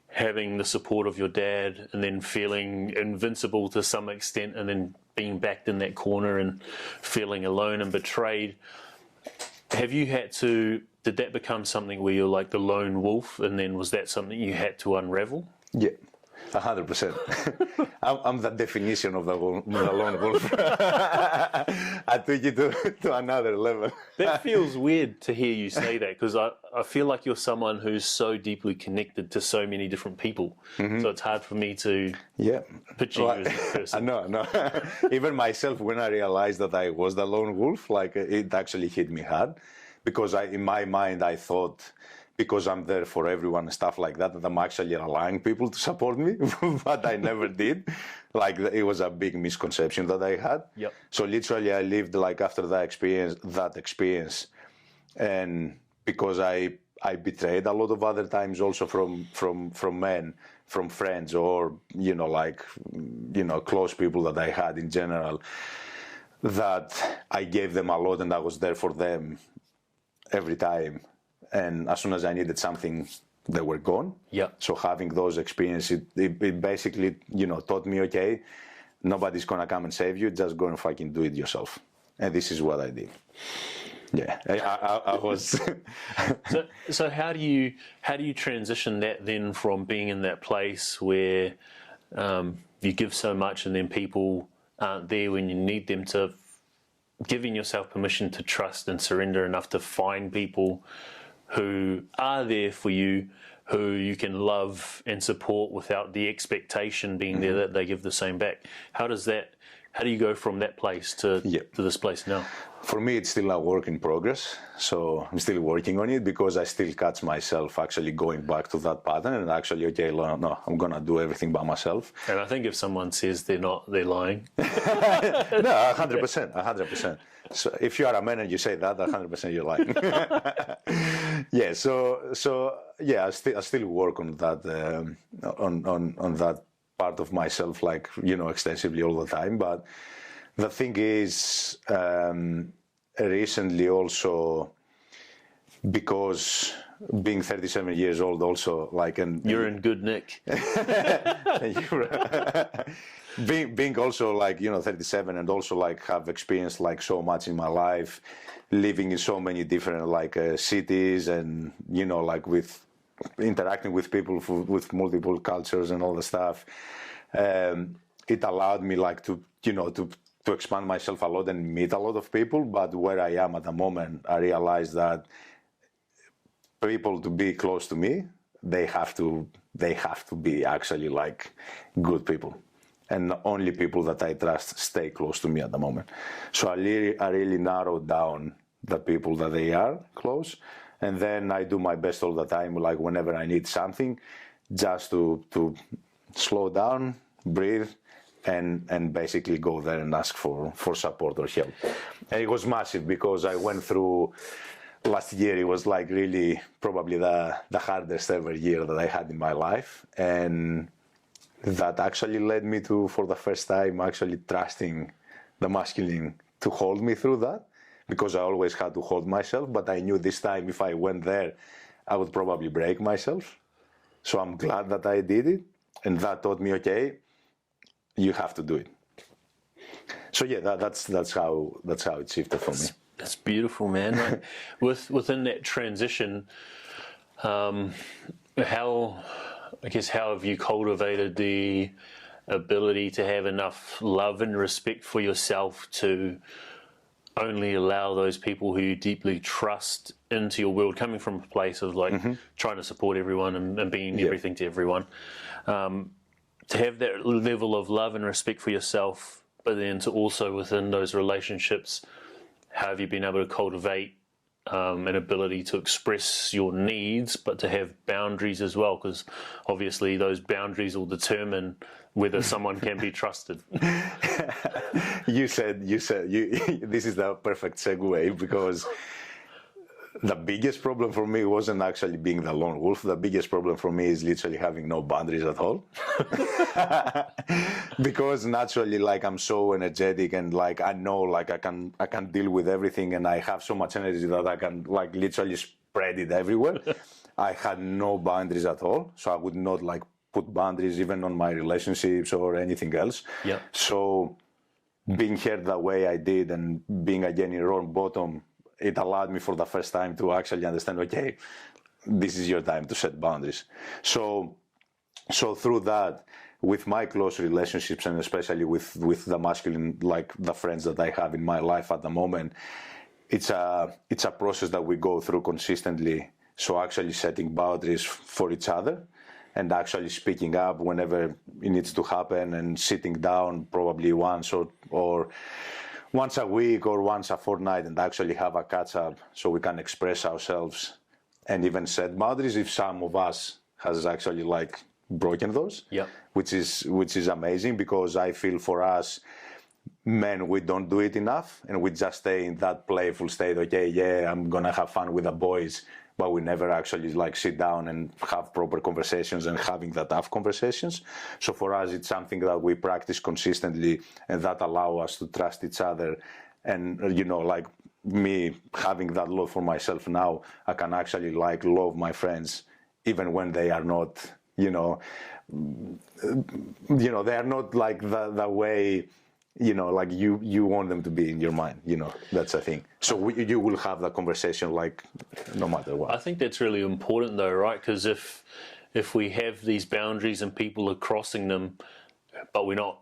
having the support of your dad and then feeling invincible to some extent, and then being backed in that corner and feeling alone and betrayed, did that become something where you're like the lone wolf, and then was that something you had to unravel? Yeah. 100%. I'm the definition of the lone wolf. I took it to another level. That feels weird to hear you say that, because I feel like you're someone who's so deeply connected to so many different people. So it's hard for me to picture you as a person. No. Even myself, when I realized that I was the lone wolf, like it actually hit me hard, because in my mind I thought, because I'm there for everyone and stuff like that, that I'm actually allowing people to support me, but I never did. Like, it was a big misconception that I had. Yep. So literally I lived like after that experience, and because I betrayed a lot of other times also from men, from friends, or, close people that I had in general, that I gave them a lot and I was there for them every time. And as soon as I needed something, they were gone. Yeah. So having those experiences, it basically, taught me, okay, nobody's gonna come and save you. Just go and fucking do it yourself. And this is what I did. Yeah, I was. So how do you transition that then from being in that place where you give so much and then people aren't there when you need them, to giving yourself permission to trust and surrender enough to find people who are there for you, who you can love and support without the expectation being there that they give the same back? How do you go from that place to this place now? For me, it's still a work in progress. So I'm still working on it, because I still catch myself actually going back to that pattern and actually, okay, no, I'm going to do everything by myself. And I think if someone says they're not, they're lying. No, 100%. So if you are a man and you say that, 100% you're lying. I still work on that, on that part of myself, like, extensively all the time. But the thing is, recently also, because being 37 years old also, like, and You're in good nick. being also like, 37, and also like have experienced like so much in my life, living in so many different like cities, and like with interacting with people with multiple cultures and all the stuff. It allowed me like to expand myself a lot and meet a lot of people. But where I am at the moment, I realize that people to be close to me, they have to be actually like good people, and only people that I trust stay close to me at the moment. So I really narrowed down the people that they are close, and then I do my best all the time, like whenever I need something, just to slow down, breathe, and basically go there and ask for support or help. And it was massive, because I went through last year. It was like really probably the hardest ever year that I had in my life, and that actually led me to, for the first time, actually trusting the masculine to hold me through that, because I always had to hold myself, but I knew this time if I went there, I would probably break myself. So I'm glad that I did it, and that taught me, okay, you have to do it. So yeah, that's how it shifted for me. That's beautiful, man. Like, within that transition, how have you cultivated the ability to have enough love and respect for yourself to only allow those people who you deeply trust into your world, coming from a place of like trying to support everyone and being everything to everyone, to have that level of love and respect for yourself, but then to also within those relationships, how have you been able to cultivate an ability to express your needs, but to have boundaries as well? Because obviously those boundaries will determine whether someone can be trusted. You said this is the perfect segue, because the biggest problem for me wasn't actually being the lone wolf. The biggest problem for me is literally having no boundaries at all. Because naturally, like, I'm so energetic, and like I know, like I can deal with everything, and I have so much energy that I can like literally spread it everywhere. I had no boundaries at all, so I would not like put boundaries even on my relationships or anything else. Yeah. So being here the way I did, and being again in rock bottom, it allowed me for the first time to actually understand, okay, this is your time to set boundaries. So through that, with my close relationships, and especially with the masculine, like the friends that I have in my life at the moment, it's a process that we go through consistently. So actually setting boundaries for each other, and actually speaking up whenever it needs to happen, and sitting down probably once or once a week or once a fortnight, and actually have a catch up so we can express ourselves and even set boundaries if some of us has actually like broken those. Yeah. Which is amazing, because I feel for us men, we don't do it enough, and we just stay in that playful state. Okay, yeah, I'm gonna have fun with the boys, but we never actually like sit down and have proper conversations and having the tough conversations. So for us, it's something that we practice consistently, and that allow us to trust each other. And like me having that love for myself now, I can actually like love my friends even when they are not, they are not like the way, like you want them to be in your mind, that's the thing. So you will have that conversation, like, no matter what. I think that's really important though, right? Because if we have these boundaries and people are crossing them, but we're not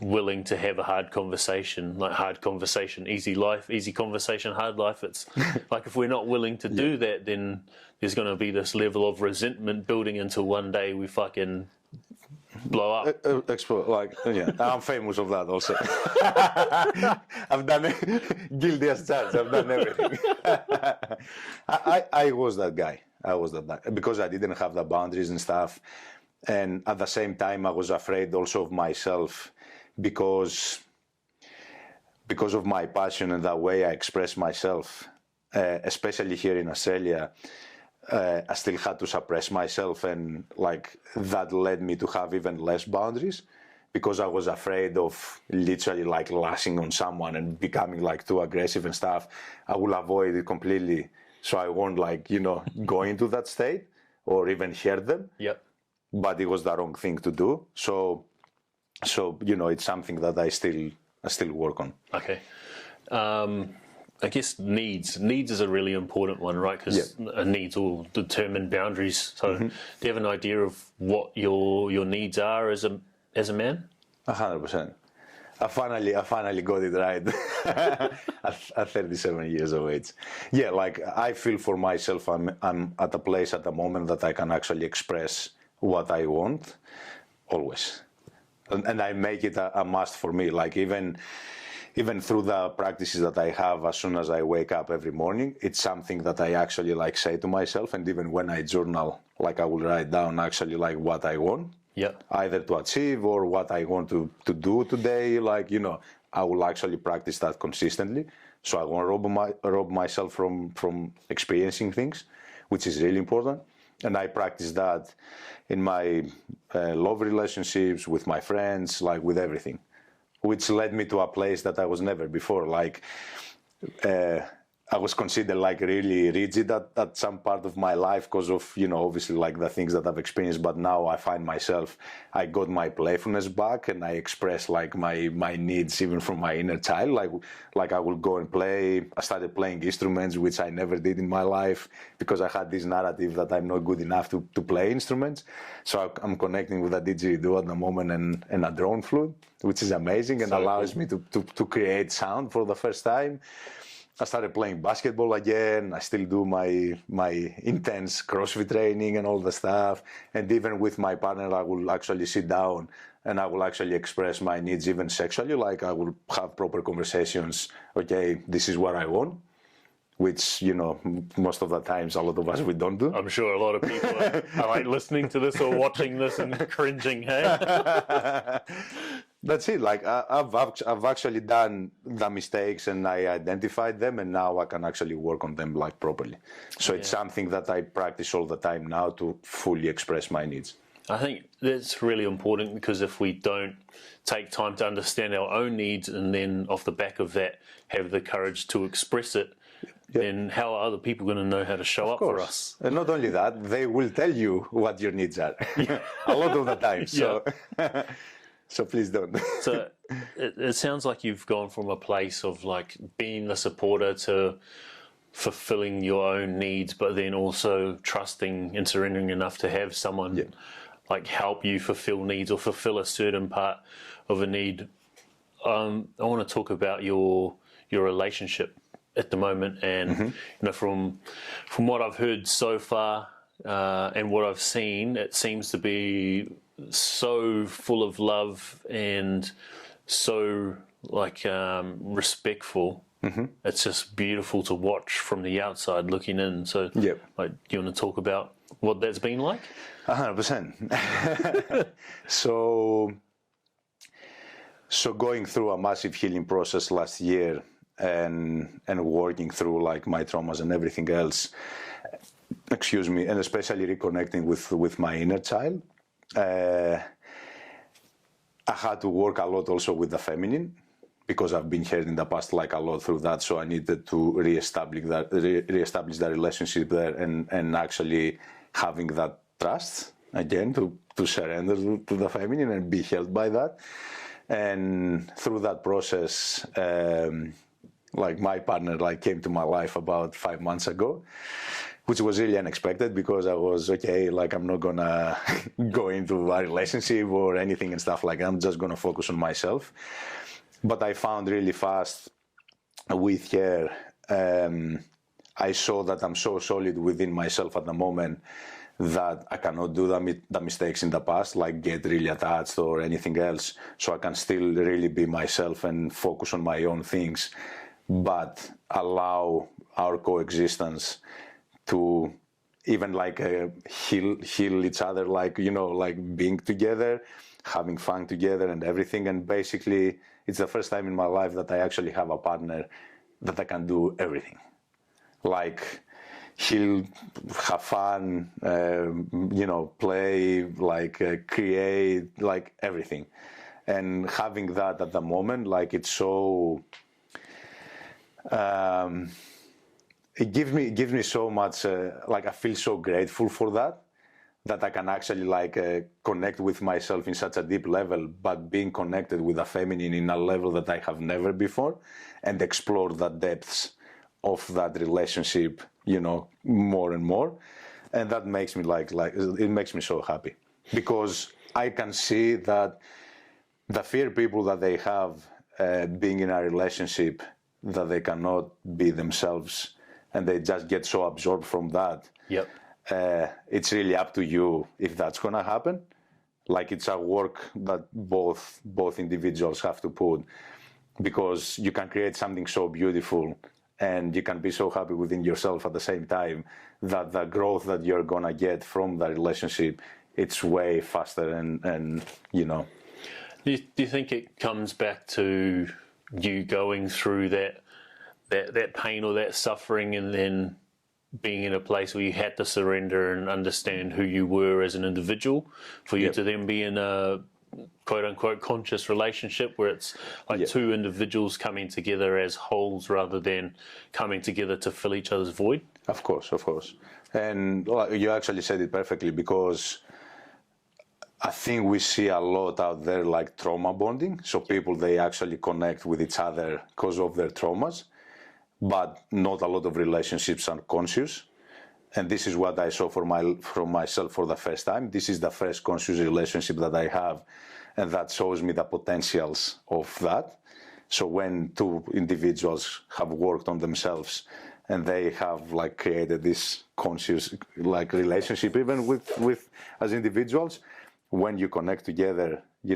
willing to have a hard conversation, like hard conversation, easy life, easy conversation, hard life. It's like, if we're not willing to do that, then there's going to be this level of resentment building until one day we fucking blow up. I'm famous of that also. I've done it, guilty as charged. I've done everything. I was that guy. Because I didn't have the boundaries and stuff, and at the same time I was afraid also of myself, because of my passion and the way I express myself, especially here in Australia. I still had to suppress myself, and like that led me to have even less boundaries, because I was afraid of literally like lashing on someone and becoming like too aggressive and stuff. I will avoid it completely. so I won't like, go into that state or even hear them. Yep. But it was the wrong thing to do. So it's something that I still work on. Okay. I guess needs is a really important one, right? Because needs will determine boundaries. So, do you have an idea of what your needs are as a man? 100%. I finally got it right at 37 years of age. Yeah, like I feel for myself, I'm at a place at the moment that I can actually express what I want, always, and I make it a must for me. Like even through the practices that I have as soon as I wake up every morning, it's something that I actually like say to myself. And even when I journal, like I will write down actually like what I want. Yeah. Either to achieve or what I want to do today. Like, I will actually practice that consistently. So I won't rob myself from experiencing things, which is really important. And I practice that in my love relationships, with my friends, like with everything, which led me to a place that I was never before. Like, I was considered like really rigid at some part of my life because of, obviously like the things that I've experienced. But now I find myself, I got my playfulness back and I express like my needs even from my inner child. Like I will go and play. I started playing instruments, which I never did in my life because I had this narrative that I'm not good enough to play instruments. So I'm connecting with a didgeridoo at the moment and a drone flute, which is amazing and allows me to create sound for the first time. I started playing basketball again. I still do my intense CrossFit training and all the stuff. And even with my partner, I will actually sit down and I will actually express my needs even sexually. Like I will have proper conversations. Okay, this is what I want, which, most of the times, a lot of us, we don't do. I'm sure a lot of people are like listening to this or watching this and cringing, hey? That's it. Like I've actually done the mistakes and I identified them, and now I can actually work on them like properly. So it's something that I practice all the time now to fully express my needs. I think that's really important because if we don't take time to understand our own needs and then off the back of that have the courage to express it, then how are other people going to know how to show up for us? And not only that, they will tell you what your needs are a lot of the time. So. So please don't. So it sounds like you've gone from a place of like being the supporter to fulfilling your own needs, but then also trusting and surrendering enough to have someone like help you fulfill needs or fulfill a certain part of a need. I want to talk about your relationship at the moment, and from what I've heard so far and what I've seen, it seems to be so full of love and so like respectful. It's just beautiful to watch from the outside looking in. So like, do you want to talk about what that's been like? 100%. So going through a massive healing process last year and working through like my traumas and everything else, and especially reconnecting with my inner child. I had to work a lot also with the feminine because I've been hurt in the past like a lot through that. So I needed to reestablish the relationship there and actually having that trust again to surrender to the feminine and be held by that. And through that process, like my partner like came to my life about 5 months ago, which was really unexpected because I was, like I'm not gonna go into a relationship or anything and stuff like that. I'm just gonna focus on myself. But I found really fast with her, I saw that I'm so solid within myself at the moment that I cannot do the mistakes in the past, like get really attached or anything else. So I can still really be myself and focus on my own things, but allow our coexistence to even like heal each other, like, like being together, having fun together and everything. And basically it's the first time in my life that I actually have a partner that I can do everything. Like he'll have fun, play, like create, like everything. And having that at the moment, like it's so, gives me so much, like I feel so grateful for that I can actually connect with myself in such a deep level, but being connected with the feminine in a level that I have never before, and explore the depths of that relationship, more and more. And that makes me it makes me so happy, because I can see that the fear people that they have being in a relationship, that they cannot be themselves, and they just get so absorbed from that. Yep. It's really up to you if that's gonna happen. Like, it's a work that both individuals have to put, because you can create something so beautiful, and you can be so happy within yourself at the same time, that the growth that you're gonna get from the relationship, it's way faster. And Do you think it comes back to you going through that pain or that suffering, and then being in a place where you had to surrender and understand who you were as an individual, for you to then be in a quote-unquote conscious relationship where it's like two individuals coming together as wholes rather than coming together to fill each other's void? Of course. And you actually said it perfectly, because I think we see a lot out there like trauma bonding. So people, they actually connect with each other because of their traumas, but not a lot of relationships are conscious. And this is what I saw from myself for the first time. This is the first conscious relationship that I have, and that shows me the potentials of that. So when two individuals have worked on themselves, and they have created this conscious relationship, even with as individuals, when you connect together, you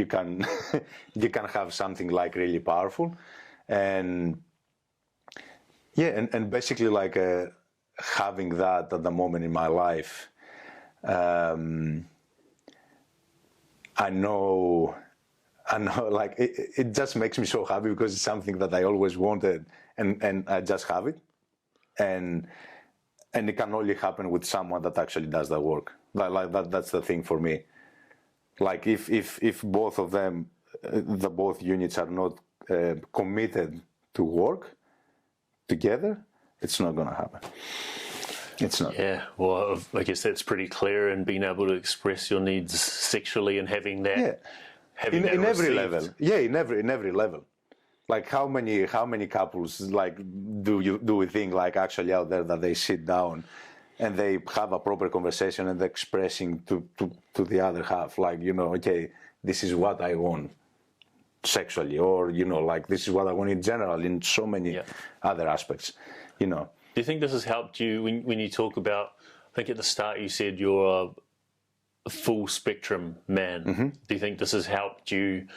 can you can have something really powerful. And and basically having that at the moment in my life, I know it just makes me so happy, because it's something that I always wanted, and I just have it, and it can only happen with someone that actually does the work. That's the thing for me. If both of them, the both units are not committed to work together, it's not going to happen. It's not. Yeah, well, I guess that's pretty clear, and being able to express your needs sexually and having that. Yeah. Having in that every received. level. Yeah, in every level. How many couples do we think actually out there that they sit down and they have a proper conversation and expressing to the other half, okay, this is what I want sexually, or this is what I want in general, in so many other aspects, Do you think this has helped you when you talk about, I think at the start you said you're a full spectrum man. Mm-hmm. Do you think this has helped you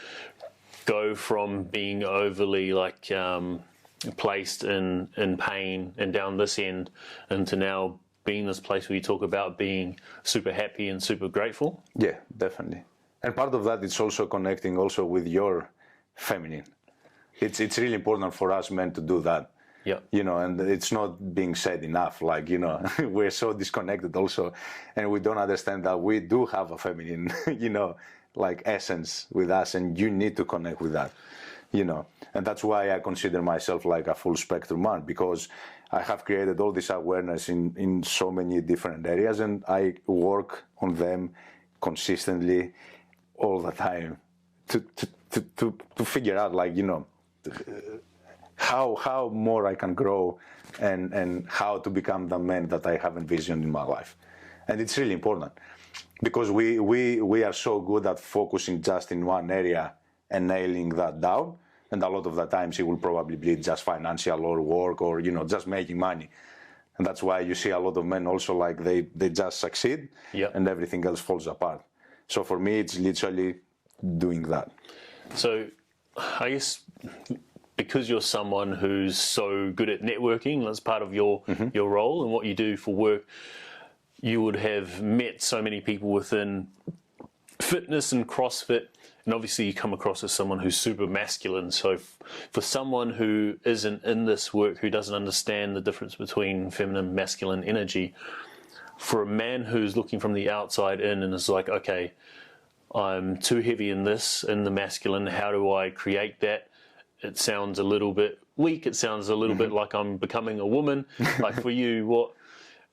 go from being overly placed in pain and down this end, into now being this place where you talk about being super happy and super grateful? Yeah, definitely. And part of that is also connecting also with your feminine. It's really important for us men to do that. Yeah. And it's not being said enough. We're so disconnected also, and we don't understand that we do have a feminine, essence with us, and you need to connect with that, And that's why I consider myself a full spectrum man, because I have created all this awareness in so many different areas, and I work on them consistently all the time to figure out how more I can grow, and how to become the man that I have envisioned in my life. And it's really important, because we are so good at focusing just in one area and nailing that down, and a lot of the times it will probably be just financial or work, or just making money. And that's why you see a lot of men also they just succeed, and everything else falls apart. So for me, it's literally doing that. So I guess because you're someone who's so good at networking, that's part of your role and what you do for work, you would have met so many people within fitness and CrossFit, and obviously you come across as someone who's super masculine. So for someone who isn't in this work, who doesn't understand the difference between feminine and masculine energy, for a man who's looking from the outside in and is like, okay, I'm too heavy in the masculine, how do I create that it sounds a little bit weak. It sounds a little bit like I'm becoming a woman. Like for you,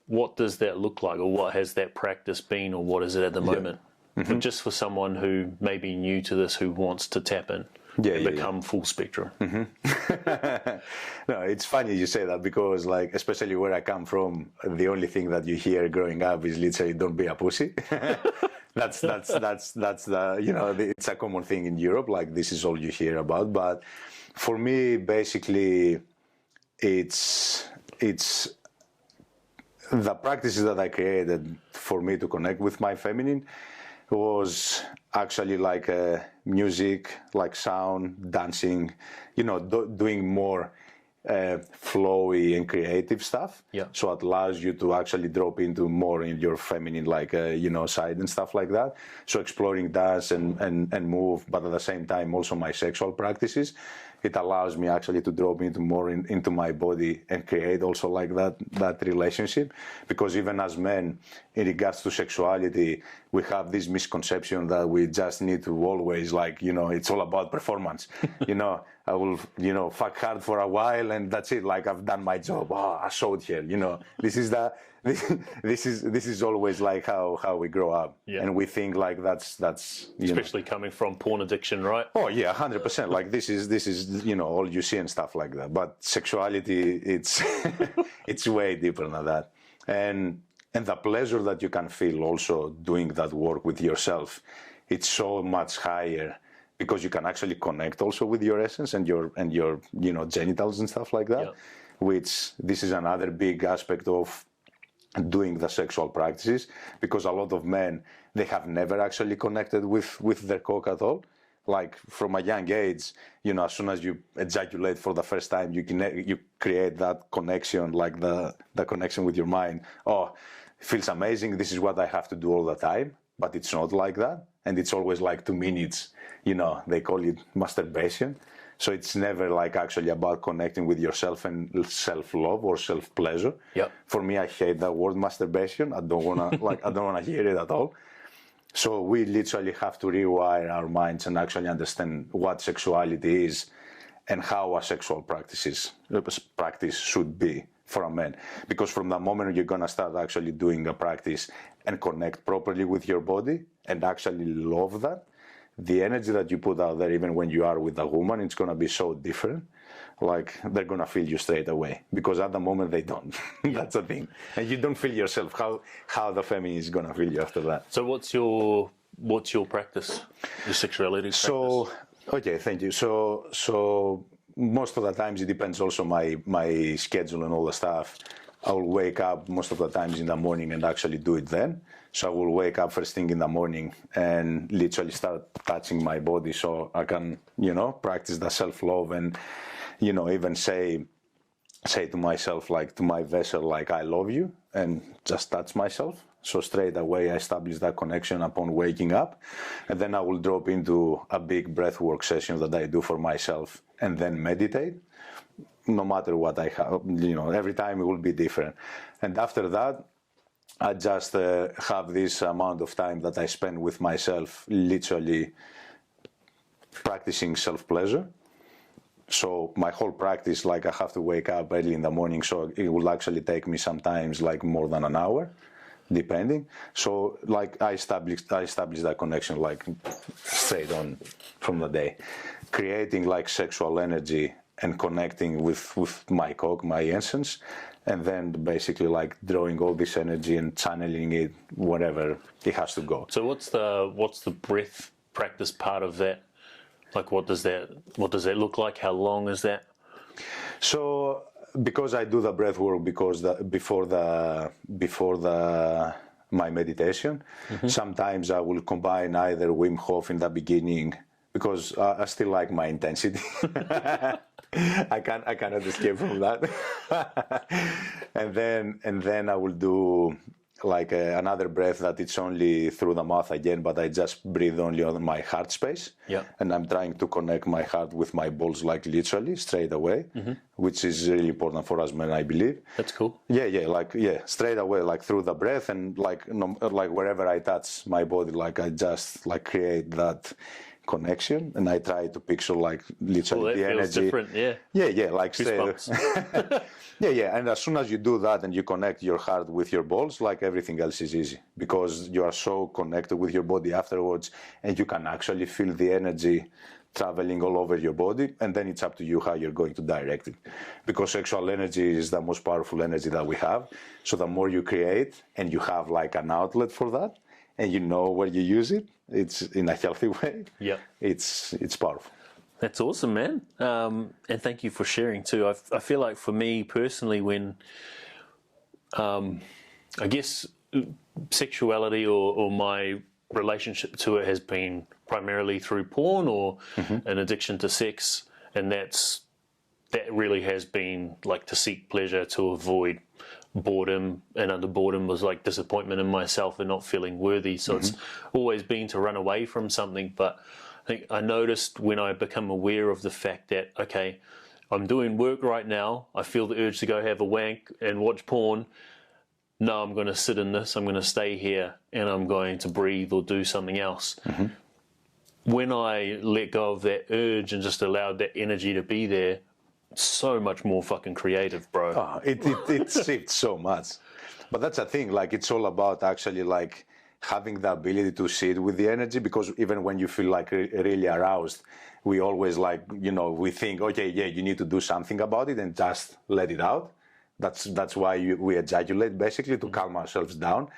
what does that look like, or what has that practice been, or what is it at the moment? But just for someone who may be new to this, who wants to tap in and become full spectrum. No, it's funny you say that, because like, especially where I come from, the only thing that you hear growing up is literally "don't be a pussy." that's the, you know, it's a common thing in Europe. Like, this is all you hear about. But for me, basically, it's the practices that I created for me to connect with my feminine was actually like music, like sound, dancing, you know, doing more flowy and creative stuff. Yeah. So it allows you to actually drop into more in your feminine, like, you know, side and stuff like that. So exploring dance and move, but at the same time also my sexual practices, it allows me actually to drop into more into my body and create also like that relationship. Because even as men, in regards to sexuality, we have this misconception that we just need to always, like, you know, it's all about performance. You know, I will, you know, fuck hard for a while and that's it. Like, I've done my job. Oh, I showed here. You know, this is always like how we grow up, and we think like that's especially coming from porn addiction, right? Oh yeah, 100%. Like this is you know, all you see and stuff like that. But sexuality, it's it's way deeper than that, and the pleasure that you can feel also doing that work with yourself, it's so much higher, because you can actually connect also with your essence and your you know, genitals and stuff like that. Yeah. Which this is another big aspect of doing the sexual practices, because a lot of men, they have never actually connected with their cock at all. Like, from a young age, you know, as soon as you ejaculate for the first time, you create that connection, like the connection with your mind. Oh, it feels amazing, this is what I have to do all the time. But it's not like that, and it's always like 2 minutes, you know, they call it masturbation. So it's never like actually about connecting with yourself and self-love or self-pleasure. Yep. For me, I hate that word masturbation. I don't wanna hear it at all. So we literally have to rewire our minds and actually understand what sexuality is and how a sexual practice should be for a man. Because from the moment you're gonna start actually doing a practice and connect properly with your body and actually love that, the energy that you put out there, even when you are with a woman, it's going to be so different. Like, they're going to feel you straight away, because at the moment they don't. That's the thing. And you don't feel yourself. How the feminine is going to feel you after that. So what's your practice, your sexuality practice? So, okay, thank you. So most of the times it depends also my schedule and all the stuff. I will wake up most of the times in the morning and actually do it then. So I will wake up first thing in the morning and literally start touching my body, so I can, you know, practice the self-love and, you know, even say to myself, like, to my vessel, like, I love you, and just touch myself. So straight away I establish that connection upon waking up, and then I will drop into a big breathwork session that I do for myself, and then meditate. No matter what I have, you know, every time it will be different. And after that, I just have this amount of time that I spend with myself, literally practicing self-pleasure. So my whole practice, like, I have to wake up early in the morning, so it will actually take me sometimes like more than an hour, depending. So, like, I established that connection, like, straight on from the day, creating like sexual energy and connecting with my cock, my essence, and then basically like drawing all this energy and channeling it wherever it has to go. So what's the breath practice part of that? Like, what does that look like? How long is that? So, because I do the breath work before my meditation, sometimes I will combine either Wim Hof in the beginning, because I still like my intensity. I cannot escape from that. and then I will do like another breath that it's only through the mouth again, but I just breathe only on my heart space. Yeah. And I'm trying to connect my heart with my balls, like literally straight away, which is really important for us men, I believe. That's cool. Yeah, straight away, like through the breath, and like wherever I touch my body, like I just like create that connection, and I try to picture like literally That the feels energy. different, yeah. Yeah, like Goosebumps. yeah. And as soon as you do that and you connect your heart with your balls, like everything else is easy because you are so connected with your body afterwards, and you can actually feel the energy traveling all over your body, and then it's up to you how you're going to direct it. Because sexual energy is the most powerful energy that we have. So the more you create and you have like an outlet for that, and you know where you use it, it's in a healthy way. Yep. It's powerful. That's awesome, man. And thank you for sharing too. I feel like for me personally, when I guess sexuality or my relationship to it has been primarily through porn or an addiction to sex, and that really has been like to seek pleasure, to avoid boredom, and under boredom was like disappointment in myself and not feeling worthy. So it's always been to run away from something. But I think I noticed when I become aware of the fact that, okay, I'm doing work right now, I feel the urge to go have a wank and watch porn. No, I'm going to sit in this, I'm going to stay here, and I'm going to breathe or do something else. When I let go of that urge and just allowed that energy to be there, so much more fucking creative, bro. Oh, it shifts so much. But that's the thing, like it's all about actually like having the ability to sit with the energy, because even when you feel like really aroused, we always like, we think, okay, yeah, you need to do something about it and just let it out. That's why we ejaculate, basically, to calm ourselves down.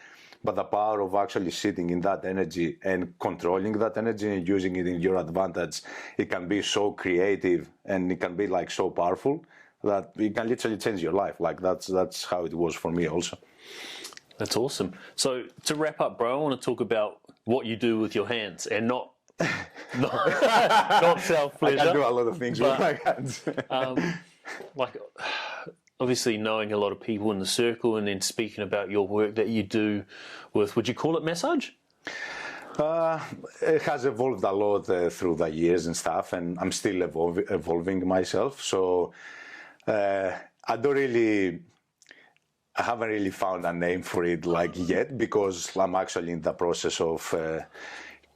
But the power of actually sitting in that energy and controlling that energy and using it in your advantage, it can be so creative and it can be like so powerful that it can literally change your life. Like that's how it was for me also. That's awesome. So to wrap up, bro, I want to talk about what you do with your hands and not self-pleasure. I can do a lot of things with my hands. Like, obviously knowing a lot of people in the circle and then speaking about your work that you do with, would you call it massage? It has evolved a lot through the years and stuff, and I'm still evolving myself. So I haven't really found a name for it like yet, because I'm actually in the process of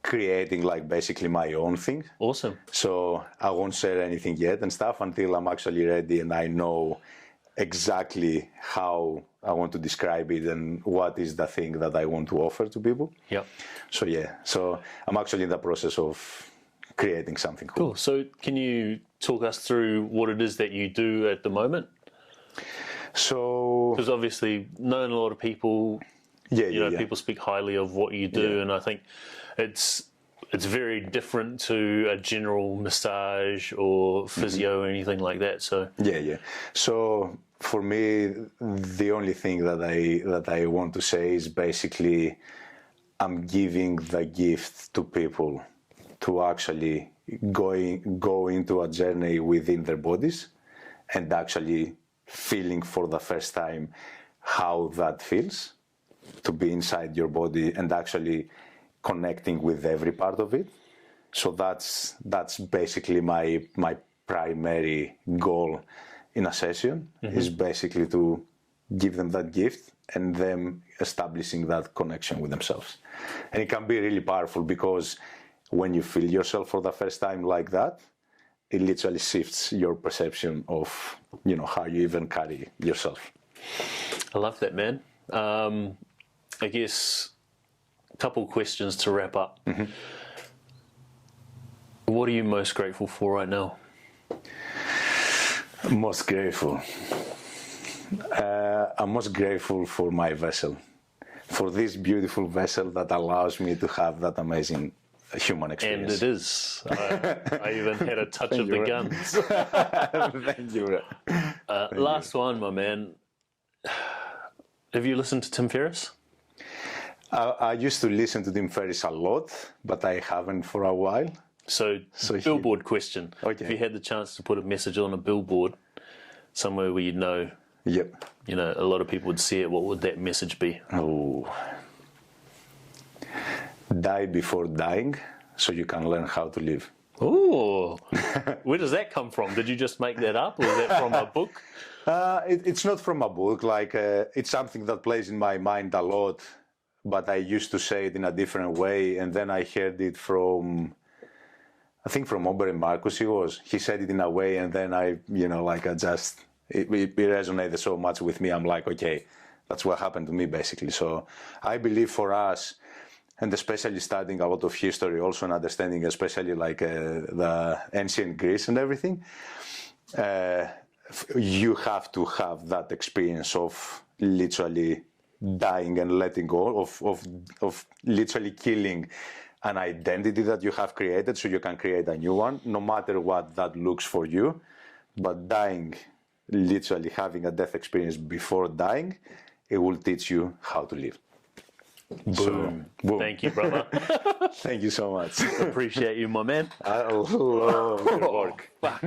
creating like basically my own thing. Awesome. So I won't share anything yet and stuff until I'm actually ready and I know exactly how I want to describe it and what is the thing that I want to offer to people. Yep. So yeah, so I'm actually in the process of creating something cool. Cool. So can you talk us through what it is that you do at the moment? So, because obviously knowing a lot of people, people speak highly of what you do, and I think it's very different to a general massage or physio or anything like that. So So for me, the only thing that I want to say is basically I'm giving the gift to people to actually go into a journey within their bodies and actually feeling for the first time how that feels to be inside your body and actually connecting with every part of it. So that's basically my primary goal in a session, is basically to give them that gift and them establishing that connection with themselves. And it can be really powerful because when you feel yourself for the first time like that, it literally shifts your perception of, how you even carry yourself. I love that, man. I guess a couple questions to wrap up. What are you most grateful for right now? Most grateful. I'm most grateful for my vessel, for this beautiful vessel that allows me to have that amazing human experience. And it is. I even had a touch of the guns. Thank you. Last one, my man. Have you listened to Tim Ferriss? I used to listen to Tim Ferriss a lot, but I haven't for a while. So billboard question. Okay. If you had the chance to put a message on a billboard somewhere where you know, Yep. A lot of people would see it, what would that message be? Oh. Die before dying, so you can learn how to live. Oh, where does that come from? Did you just make that up, or is that from a book? It's not from a book. Like it's something that plays in my mind a lot, but I used to say it in a different way, and then I heard it from I think from Ober and Marcus, he said it in a way, and then it resonated so much with me. I'm like, okay, that's what happened to me basically. So I believe for us, and especially studying a lot of history, also and understanding especially like the ancient Greece and everything, you have to have that experience of literally dying and letting go, of literally killing an identity that you have created so you can create a new one, no matter what that looks for you. But dying, literally having a death experience before dying, it will teach you how to live. Boom. So, boom. Thank you, brother. Thank you so much. Appreciate you, my man. I love your work. Fuck.